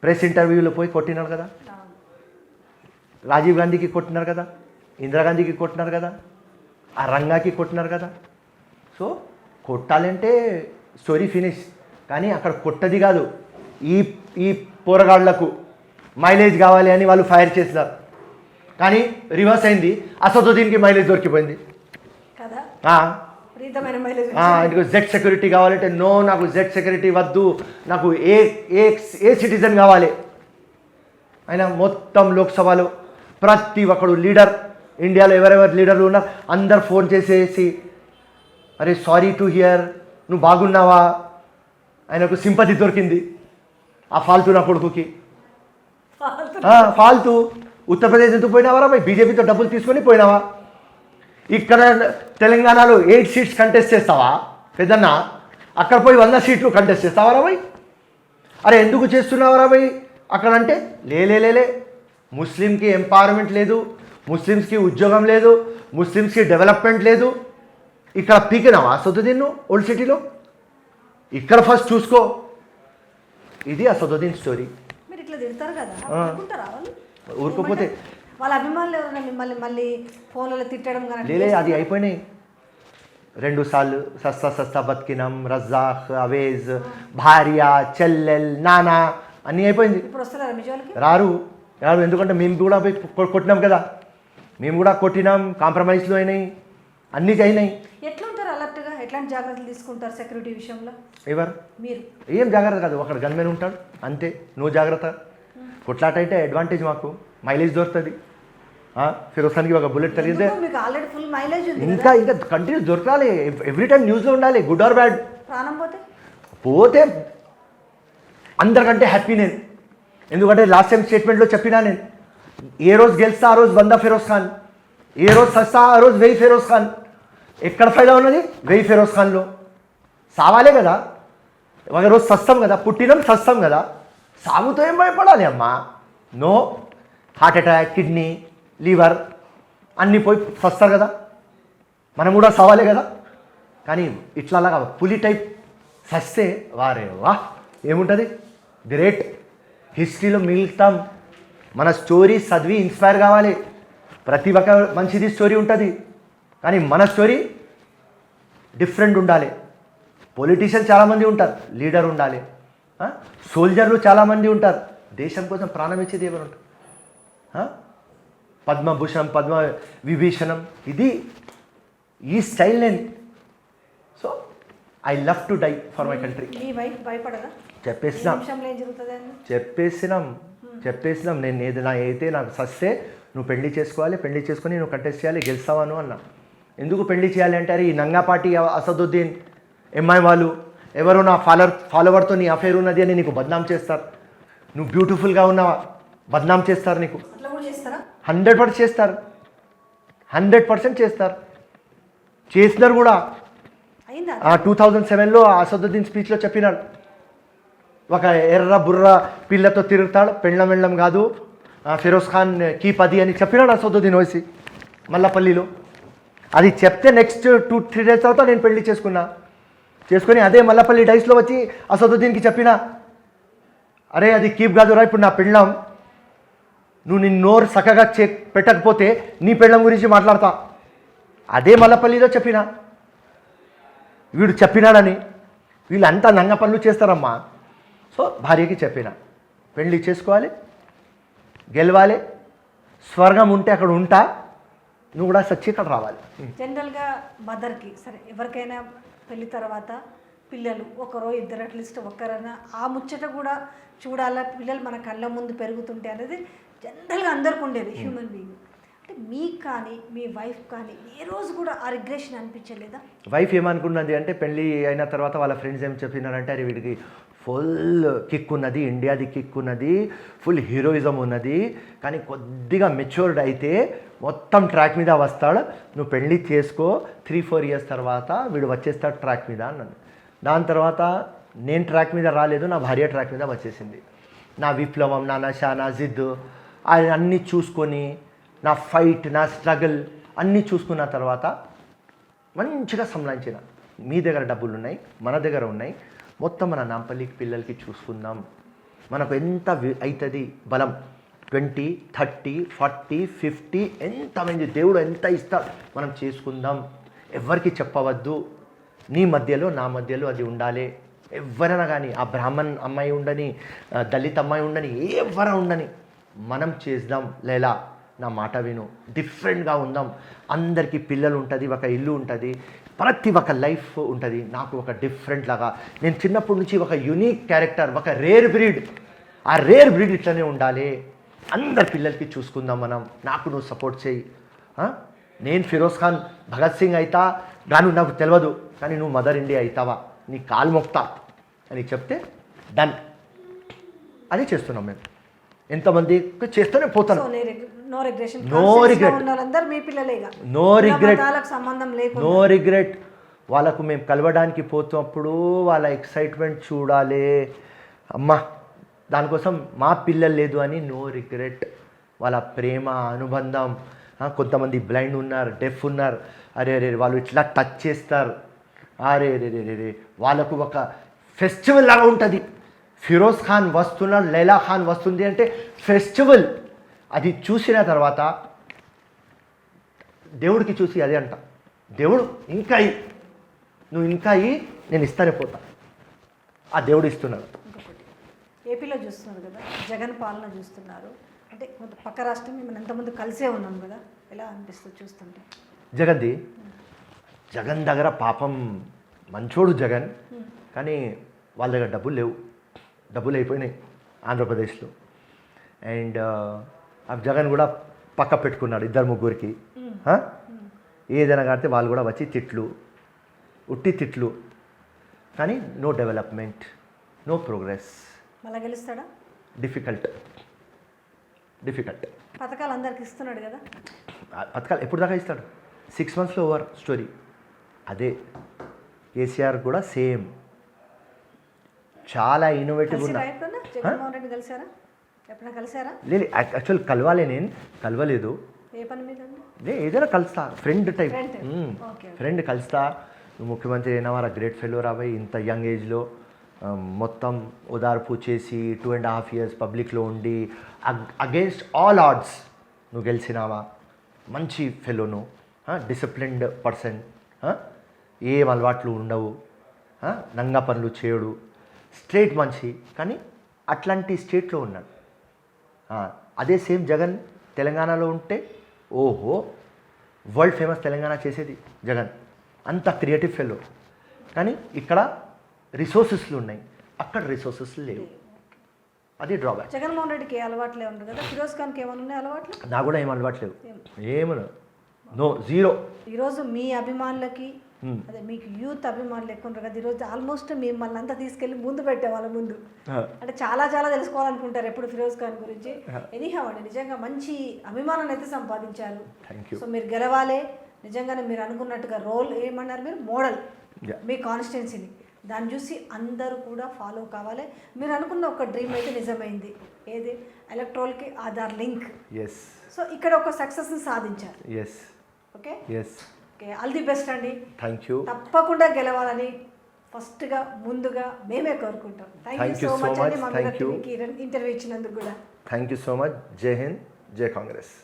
ప్రెస్ ఇంటర్వ్యూలో పోయి కొట్టినారు కదా, రాజీవ్ గాంధీకి కొట్టినారు కదా, ఇందిరాగాంధీకి కొట్టినారు కదా, ఆ రంగాకి కొట్టినారు కదా. సో కొట్టాలంటే స్టోరీ ఫినిష్. కానీ అక్కడ కొట్టది కాదు, ఈ పోరగాళ్లకు మైలేజ్ కావాలి అని వాళ్ళు ఫైర్ చేసినారు. కానీ రివర్స్ అయింది, అసదుద్దీన్కి మైలేజ్ దొరికిపోయింది
కదా.
ఎందుకు జెడ్ సెక్యూరిటీ కావాలంటే నో, నాకు జెడ్ సెక్యూరిటీ వద్దు, నాకు ఏ సిటిజన్ కావాలి. అయినా మొత్తం లోక్సభలో ప్రతి ఒక్కడు లీడర్, ఇండియాలో ఎవరెవరు లీడర్లు ఉన్నారు అందరు ఫోన్ చేసేసి అరే సారీ టు హియర్, నువ్వు బాగున్నావా. ఆయనకు సింపతి దొరికింది ఆ ఫాల్తూ నా కొడుకుకి. ఫాల్తూ ఉత్తరప్రదేశ్ ఎందుకు పోయినావరా భయ్, బీజేపీతో డబ్బులు తీసుకొని పోయినావా. ఇక్కడ తెలంగాణలో 8 సీట్స్ కంటెస్ట్ చేస్తావా పెద్దన్న, అక్కడ పోయి 100 సీట్లు కంటెస్ట్ చేస్తావారా భయ్. అరే ఎందుకు చేస్తున్నావరా భయ్ అక్కడ అంటే లేలే ముస్లింకి ఎంపవర్మెంట్ లేదు, ముస్లిమ్స్కి ఉద్యోగం లేదు, ముస్లిమ్స్కి డెవలప్మెంట్ లేదు. ఇక్కడ పీకినావా అసదుద్దీన్ ఓల్డ్ సిటీలో, ఇక్కడ ఫస్ట్ చూసుకో. ఇది అసదుద్దీన్ స్టోరీ.
మీరు ఇట్లా తిడతారు కదా,
ఊరుకోపోతే
వాళ్ళ అభిమానులు ఎవరైనా మిమ్మల్ని మళ్ళీ ఫోన్లలో తిట్టడం కానీ
లేలే, అది అయిపోయినాయి 2 సార్లు. సస్తా బతికినాం, రజాక్, అవేజ్, భార్య, చెల్లెల్, నానా అన్నీ అయిపోయింది.
ఇప్పుడు వస్తున్నారా మీ జోలికి?
రారు. ఎందుకంటే మేము కూడా పోయి కొట్టినాం కదా, మేము కూడా కొట్టినాం, కాంప్రమైజ్లు అయినాయి, అన్నీ అయినాయి.
ఎట్లుంటారు అలర్ట్గా, ఎట్లాంటి జాగ్రత్తలు తీసుకుంటారు సెక్యూరిటీ విషయంలో?
ఎవరు
మీరు?
ఏం జాగ్రత్త కాదు, అక్కడ గన్మెన్ ఉంటాడు అంతే, నువ్వు జాగ్రత్త. కొట్లాట అయితే అడ్వాంటేజ్, మాకు మైలేజ్ దొరుకుతుంది. ఫిరోజ్ ఖాన్కి ఒక బుల్లెట్ తగిలితే
ఆల్రెడీ ఫుల్ మైలేజ్ ఉంది,
ఇంకా కంటిన్యూ దొరకాలి, ఎవ్రీ టైం న్యూస్లో ఉండాలి, గుడ్ ఆర్ బ్యాడ్.
ప్రాణం
పోతే అందరికంటే హ్యాపీ నేను. ఎందుకంటే లాస్ట్ టైం స్టేట్మెంట్లో చెప్పినా నేను, ఏ రోజు గెలుస్తా ఆ రోజు 100 ఫిరోజ్ ఖాన్, ఏ రోజు సస్తా ఆ రోజు 1000 ఫిరోజ్ ఖాన్. ఎక్కడ ఫైదా ఉన్నది? 1000 ఫిరోజ్ ఖాన్లో. సావాలే కదా, ఒక రోజు సస్తాం కదా, పుట్టినం సస్తాం కదా, సాగుతో ఏం భయపడాలి అమ్మా. No, heart attack, kidney, liver అన్నీ పోయి సస్తారు కదా, మనం కూడా సవాలే కదా. కానీ ఇట్లాగా పులి టైప్ సస్తే వారే వా ఏముంటుంది, గ్రేట్ హిస్టరీలో మిగులుతాం. మన స్టోరీ చదివి ఇన్స్పైర్ కావాలి. ప్రతి ఒక్క మంచిది స్టోరీ ఉంటుంది, కానీ మన స్టోరీ డిఫరెంట్ ఉండాలి. పొలిటీషియన్ చాలామంది ఉంటారు, లీడర్ ఉండాలి, సోల్జర్లు చాలామంది ఉంటారు, దేశం కోసం ప్రాణం ఇచ్చేది ఎవరు ఉంటారు. పద్మభూషణం, పద్మ విభీషణం, ఇది ఈ స్టైల్ నేను. So I love to die for my country. చెప్పేసినాం నేను ఏది అయితే నాకు సస్తే నువ్వు పెళ్లి చేసుకోవాలి, పెళ్లి చేసుకొని నువ్వు కంటెస్ట్ చేయాలి, గెలుస్తావాను అన్నా. ఎందుకు పెళ్లి చేయాలి అంటే ఈ నంగా పార్టీ అసదుద్దీన్, ఎంఐ వాళ్ళు ఎవరో నా ఫాలోవర్తో నీ అఫేర్ ఉన్నది అని నీకు బద్నాం చేస్తారు. నువ్వు బ్యూటిఫుల్గా ఉన్నావా, బద్నాం చేస్తారు నీకు.
అట్లా కూడా చేస్తారా?
100% చేస్తారు, 100% చేస్తారు, చేసినారు కూడా.
అయిందా?
2007లో అసదుద్దీన్ స్పీచ్లో చెప్పినాడు, ఒక ఎర్ర బుర్ర పిల్లతో తిరుగుతాడు, పెళ్ళం వెళ్ళం కాదు, ఫిరోజ్ ఖాన్ కీ 10 అని చెప్పినాడు అసదుద్దీన్ ఓవైసీ మల్లపల్లిలో. అది చెప్తే నెక్స్ట్ 2-3 డేస్ తర్వాత నేను పెళ్లి చేసుకొని అదే మల్లపల్లి డైస్లో వచ్చి అసదుద్దీన్కి చెప్పిన, అరే అది కీప్ కాదురా, ఇప్పుడు నా పెళ్ళం, నువ్వు నీ నోరు చక్కగా పెట్టకపోతే నీ పెళ్ళం గురించి మాట్లాడతా. అదే మల్లపల్లిలో చెప్పిన, వీడు చెప్పినాడని. వీళ్ళంతా నంగ పనులు చేస్తారమ్మా. సో భార్యకి చెప్పిన, పెళ్ళి చేసుకోవాలి, గెలవాలి, స్వర్గం ఉంటే అక్కడ ఉంటా, నువ్వు కూడా సచ్చి ఇక్కడ రావాలి.
జనరల్గా మదర్కి సరే ఎవరికైనా పెళ్లి తర్వాత పిల్లలు ఒకరో ఇద్దరు అట్లీస్ట్ ఒక్కరైనా ఆ ముచ్చట కూడా చూడాలా, పిల్లలు మన కళ్ళ ముందు పెరుగుతుంటే అనేది జనరల్గా అందరికి ఉండేది హ్యూమన్ బీయింగ్. అంటే మీకు కానీ మీ వైఫ్ కానీ ఏ రోజు కూడా ఆ రిగ్రెషన్ అనిపించలేదా?
వైఫ్ ఏమనుకున్నది అంటే, పెళ్ళి అయిన తర్వాత వాళ్ళ ఫ్రెండ్స్ ఏం చెప్పినారంటే, అరే వీడికి ఫుల్ కిక్ ఉన్నది, ఇండియాది కిక్ ఉన్నది, ఫుల్ హీరోయిజం ఉన్నది, కానీ కొద్దిగా మెచ్యూర్డ్ అయితే మొత్తం ట్రాక్ మీద వస్తాడు, నువ్వు పెళ్ళి చేసుకో, 3-4 ఇయర్స్ తర్వాత వీడు వచ్చేస్తాడు ట్రాక్ మీద అన్నాను. దాని తర్వాత నేను ట్రాక్ మీద రాలేదు, నా భార్య ట్రాక్ మీద వచ్చేసింది. నా విప్లవం, నా నష, నా జిద్దు అన్నీ చూసుకొని, నా ఫైట్, నా స్ట్రగుల్ అన్నీ చూసుకున్న తర్వాత మంచిగా సంలాంచిన, మీ దగ్గర డబ్బులు ఉన్నాయి, మన దగ్గర ఉన్నాయి, మొత్తం మన నాంపల్లికి పిల్లలకి చూసుకుందాం, మనకు ఎంత అవుతుంది బలం, 20, 30, 40, 50 ఎంతమంది దేవుడు ఎంత ఇస్తాడు మనం చేసుకుందాం, ఎవరికి చెప్పవద్దు, నీ మధ్యలో నా మధ్యలో అది ఉండాలి, ఎవరైనా కానీ ఆ బ్రాహ్మణ్ అమ్మాయి ఉండని, దళిత అమ్మాయి ఉండని, ఎవరైనా ఉండని మనం చేద్దాం, లేలా నా మాట విను, డిఫరెంట్గా ఉందాం, అందరికీ పిల్లలు ఉంటుంది, ఒక ఇల్లు ఉంటుంది, ప్రతి ఒక్క లైఫ్ ఉంటుంది, నాకు ఒక డిఫరెంట్ లాగా, నేను చిన్నప్పటి నుంచి ఒక యూనిక్ క్యారెక్టర్, ఒక రేర్ బ్రీడ్, ఆ రేర్ బ్రీడ్ ఇట్లనే ఉండాలి, అందరి పిల్లలకి చూసుకుందాం మనం, నాకు నువ్వు సపోర్ట్ చేయి, నేను ఫిరోజ్ ఖాన్ భగత్ సింగ్ అవుతా రాను నాకు తెలియదు, కానీ నువ్వు మదర్ ఇండియా అవుతావా, నీ కాలు మొక్తా అని చెప్తే డన్, అది చేస్తున్నాం మేము. ఎంతమంది చేస్తూనే పోతాను,
నో రిగ్రెట్,
నో రిగ్రెట్. వాళ్ళకు మేము కలవడానికి పోతున్నప్పుడు వాళ్ళ ఎక్సైట్మెంట్ చూడాలి, అమ్మా దానికోసం మా పిల్లలు లేదు అని నో రిగ్రెట్. వాళ్ళ ప్రేమ అనుబంధం, కొంతమంది బ్లైండ్ ఉన్నారు, డెఫ్ ఉన్నారు, అరే రే వాళ్ళు ఇట్లా టచ్ చేస్తారు, అరే రే రే రే వాళ్ళకు ఒక ఫెస్టివల్ లాగా ఉంటుంది. ఫిరోజ్ ఖాన్ వస్తున్నాడు, లైలా ఖాన్ వస్తుంది అంటే ఫెస్టివల్. అది చూసిన తర్వాత దేవుడికి చూసి అదే అంట, దేవుడు ఇంకా నువ్వు ఇంకా నేను ఇస్తానే పోతా, ఆ దేవుడు ఇస్తున్నాడు.
ఏపీలో చూస్తున్నారు కదా, జగన్ పాలన చూస్తున్నారు, అంటే పక్క రాష్ట్రం మేము ఎంతమంది కలిసే ఉన్నాం కదా, ఎలా అనిపిస్తుంది చూస్తుంటే?
జగన్ దగ్గర పాపం మంచోడు జగన్, కానీ వాళ్ళ దగ్గర డబ్బులు అయిపోయినాయి ఆంధ్రప్రదేశ్లో. అండ్ జగన్ కూడా పక్క పెట్టుకున్నాడు 2-3కి, ఏదైనా కాడితే వాళ్ళు కూడా వచ్చి ఉట్టి తిట్లు, కానీ నో డెవలప్మెంట్, నో ప్రోగ్రెస్.
మళ్ళీ గెలుస్తాడా?
డిఫికల్ట్.
పథకాలు అందరికి ఇస్తున్నాడు కదా,
పథకాలు ఎప్పుడు దాకా ఇస్తాడు? 6 monthsలో ఓవర్ స్టోరీ. అదే కేసీఆర్ కూడా సేమ్, చాలా ఇన్నోవేటివ్ ఉన్నా.
జగన్మోహన్ రెడ్డి కలిసారా? ఎప్పుడైనా కలిసారా?
లేదు, యాక్చువల్ కలవలేదు.
ఏ పని మీద?
ఏదైనా కలుస్తా, ఫ్రెండ్ టైప్, ఫ్రెండ్ కలుస్తా. నువ్వు ముఖ్యమంత్రి అయినా వాళ్ళ గ్రేట్ ఫెలో రాబోయి, ఇంత యంగ్ ఏజ్లో మొత్తం ఓదార్పు చేసి 2.5 years పబ్లిక్లో ఉండి అగేన్స్ట్ ఆల్ ఆడ్స్ నువ్వు గెలిచినావా, మంచి ఫెలోను, డిసిప్లిన్డ్ పర్సన్, ఏం అలవాట్లు ఉండవు, నంగా పనులు చేయడు, స్ట్రేట్ మనిషి, కానీ అట్లాంటి స్టేట్లో ఉన్నాడు. అదే సేమ్ జగన్ తెలంగాణలో ఉంటే ఓహో వరల్డ్ ఫేమస్ తెలంగాణ చేసేది జగన్, అంత క్రియేటివ్ ఫెలో. కానీ ఇక్కడ రిసోర్సెస్లు ఉన్నాయి, అక్కడ రిసోర్సెస్ లేవు, అది డ్రాబ్యాక్.
జగన్మోహన్ రెడ్డికి అలవాట్లే ఉండదు కదా, ఫిరోజ్ ఖాన్కి ఏమైనా ఉన్నాయి అలవాట్లు?
నాకు కూడా ఏం అలవాట్లేవు, ఏమన్నా నో, జీరో.
ఈరోజు మీ అభిమానులకి అదే మీకు యూత్ అభిమానులు ఎక్కువ ఉంటారు కదా, ఈరోజు ఆల్మోస్ట్ మిమ్మల్ని అంతా తీసుకెళ్ళి ముందు పెట్టే వాళ్ళ ముందు అంటే చాలా చాలా తెలుసుకోవాలనుకుంటారు ఎప్పుడు ఫిరోజ్ ఖాన్ గురించి. ఎనీహౌ అండి, నిజంగా మంచి అభిమానాన్ని అయితే సంపాదించారు. సో మీరు గెలవాలి, నిజంగానే మీరు అనుకున్నట్టుగా రోల్ ఏమన్నారు మీరు, మోడల్ మీ కాన్స్టిట్యున్సీని, దాన్ని చూసి అందరూ కూడా ఫాలో కావాలి. మీరు అనుకున్న ఒక డ్రీమ్ అయితే నిజమైంది, ఏది ఎలక్ట్రోల్కి ఆధార్ లింక్. సో ఇక్కడ ఒక సక్సెస్ని సాధించారు. Okay okay, all the best అండి.
Thank you.
తప్పకుండా గెలవాలని ఫస్ట్గా ముందుగా మేమే కోరుకుంటాం. థ్యాంక్ యూ సో మచ్ అండి, మా ఇంటర్వ్యూ ఇచ్చినందుకు కూడా.
Thank you so much. జై హింద్, జై కాంగ్రెస్.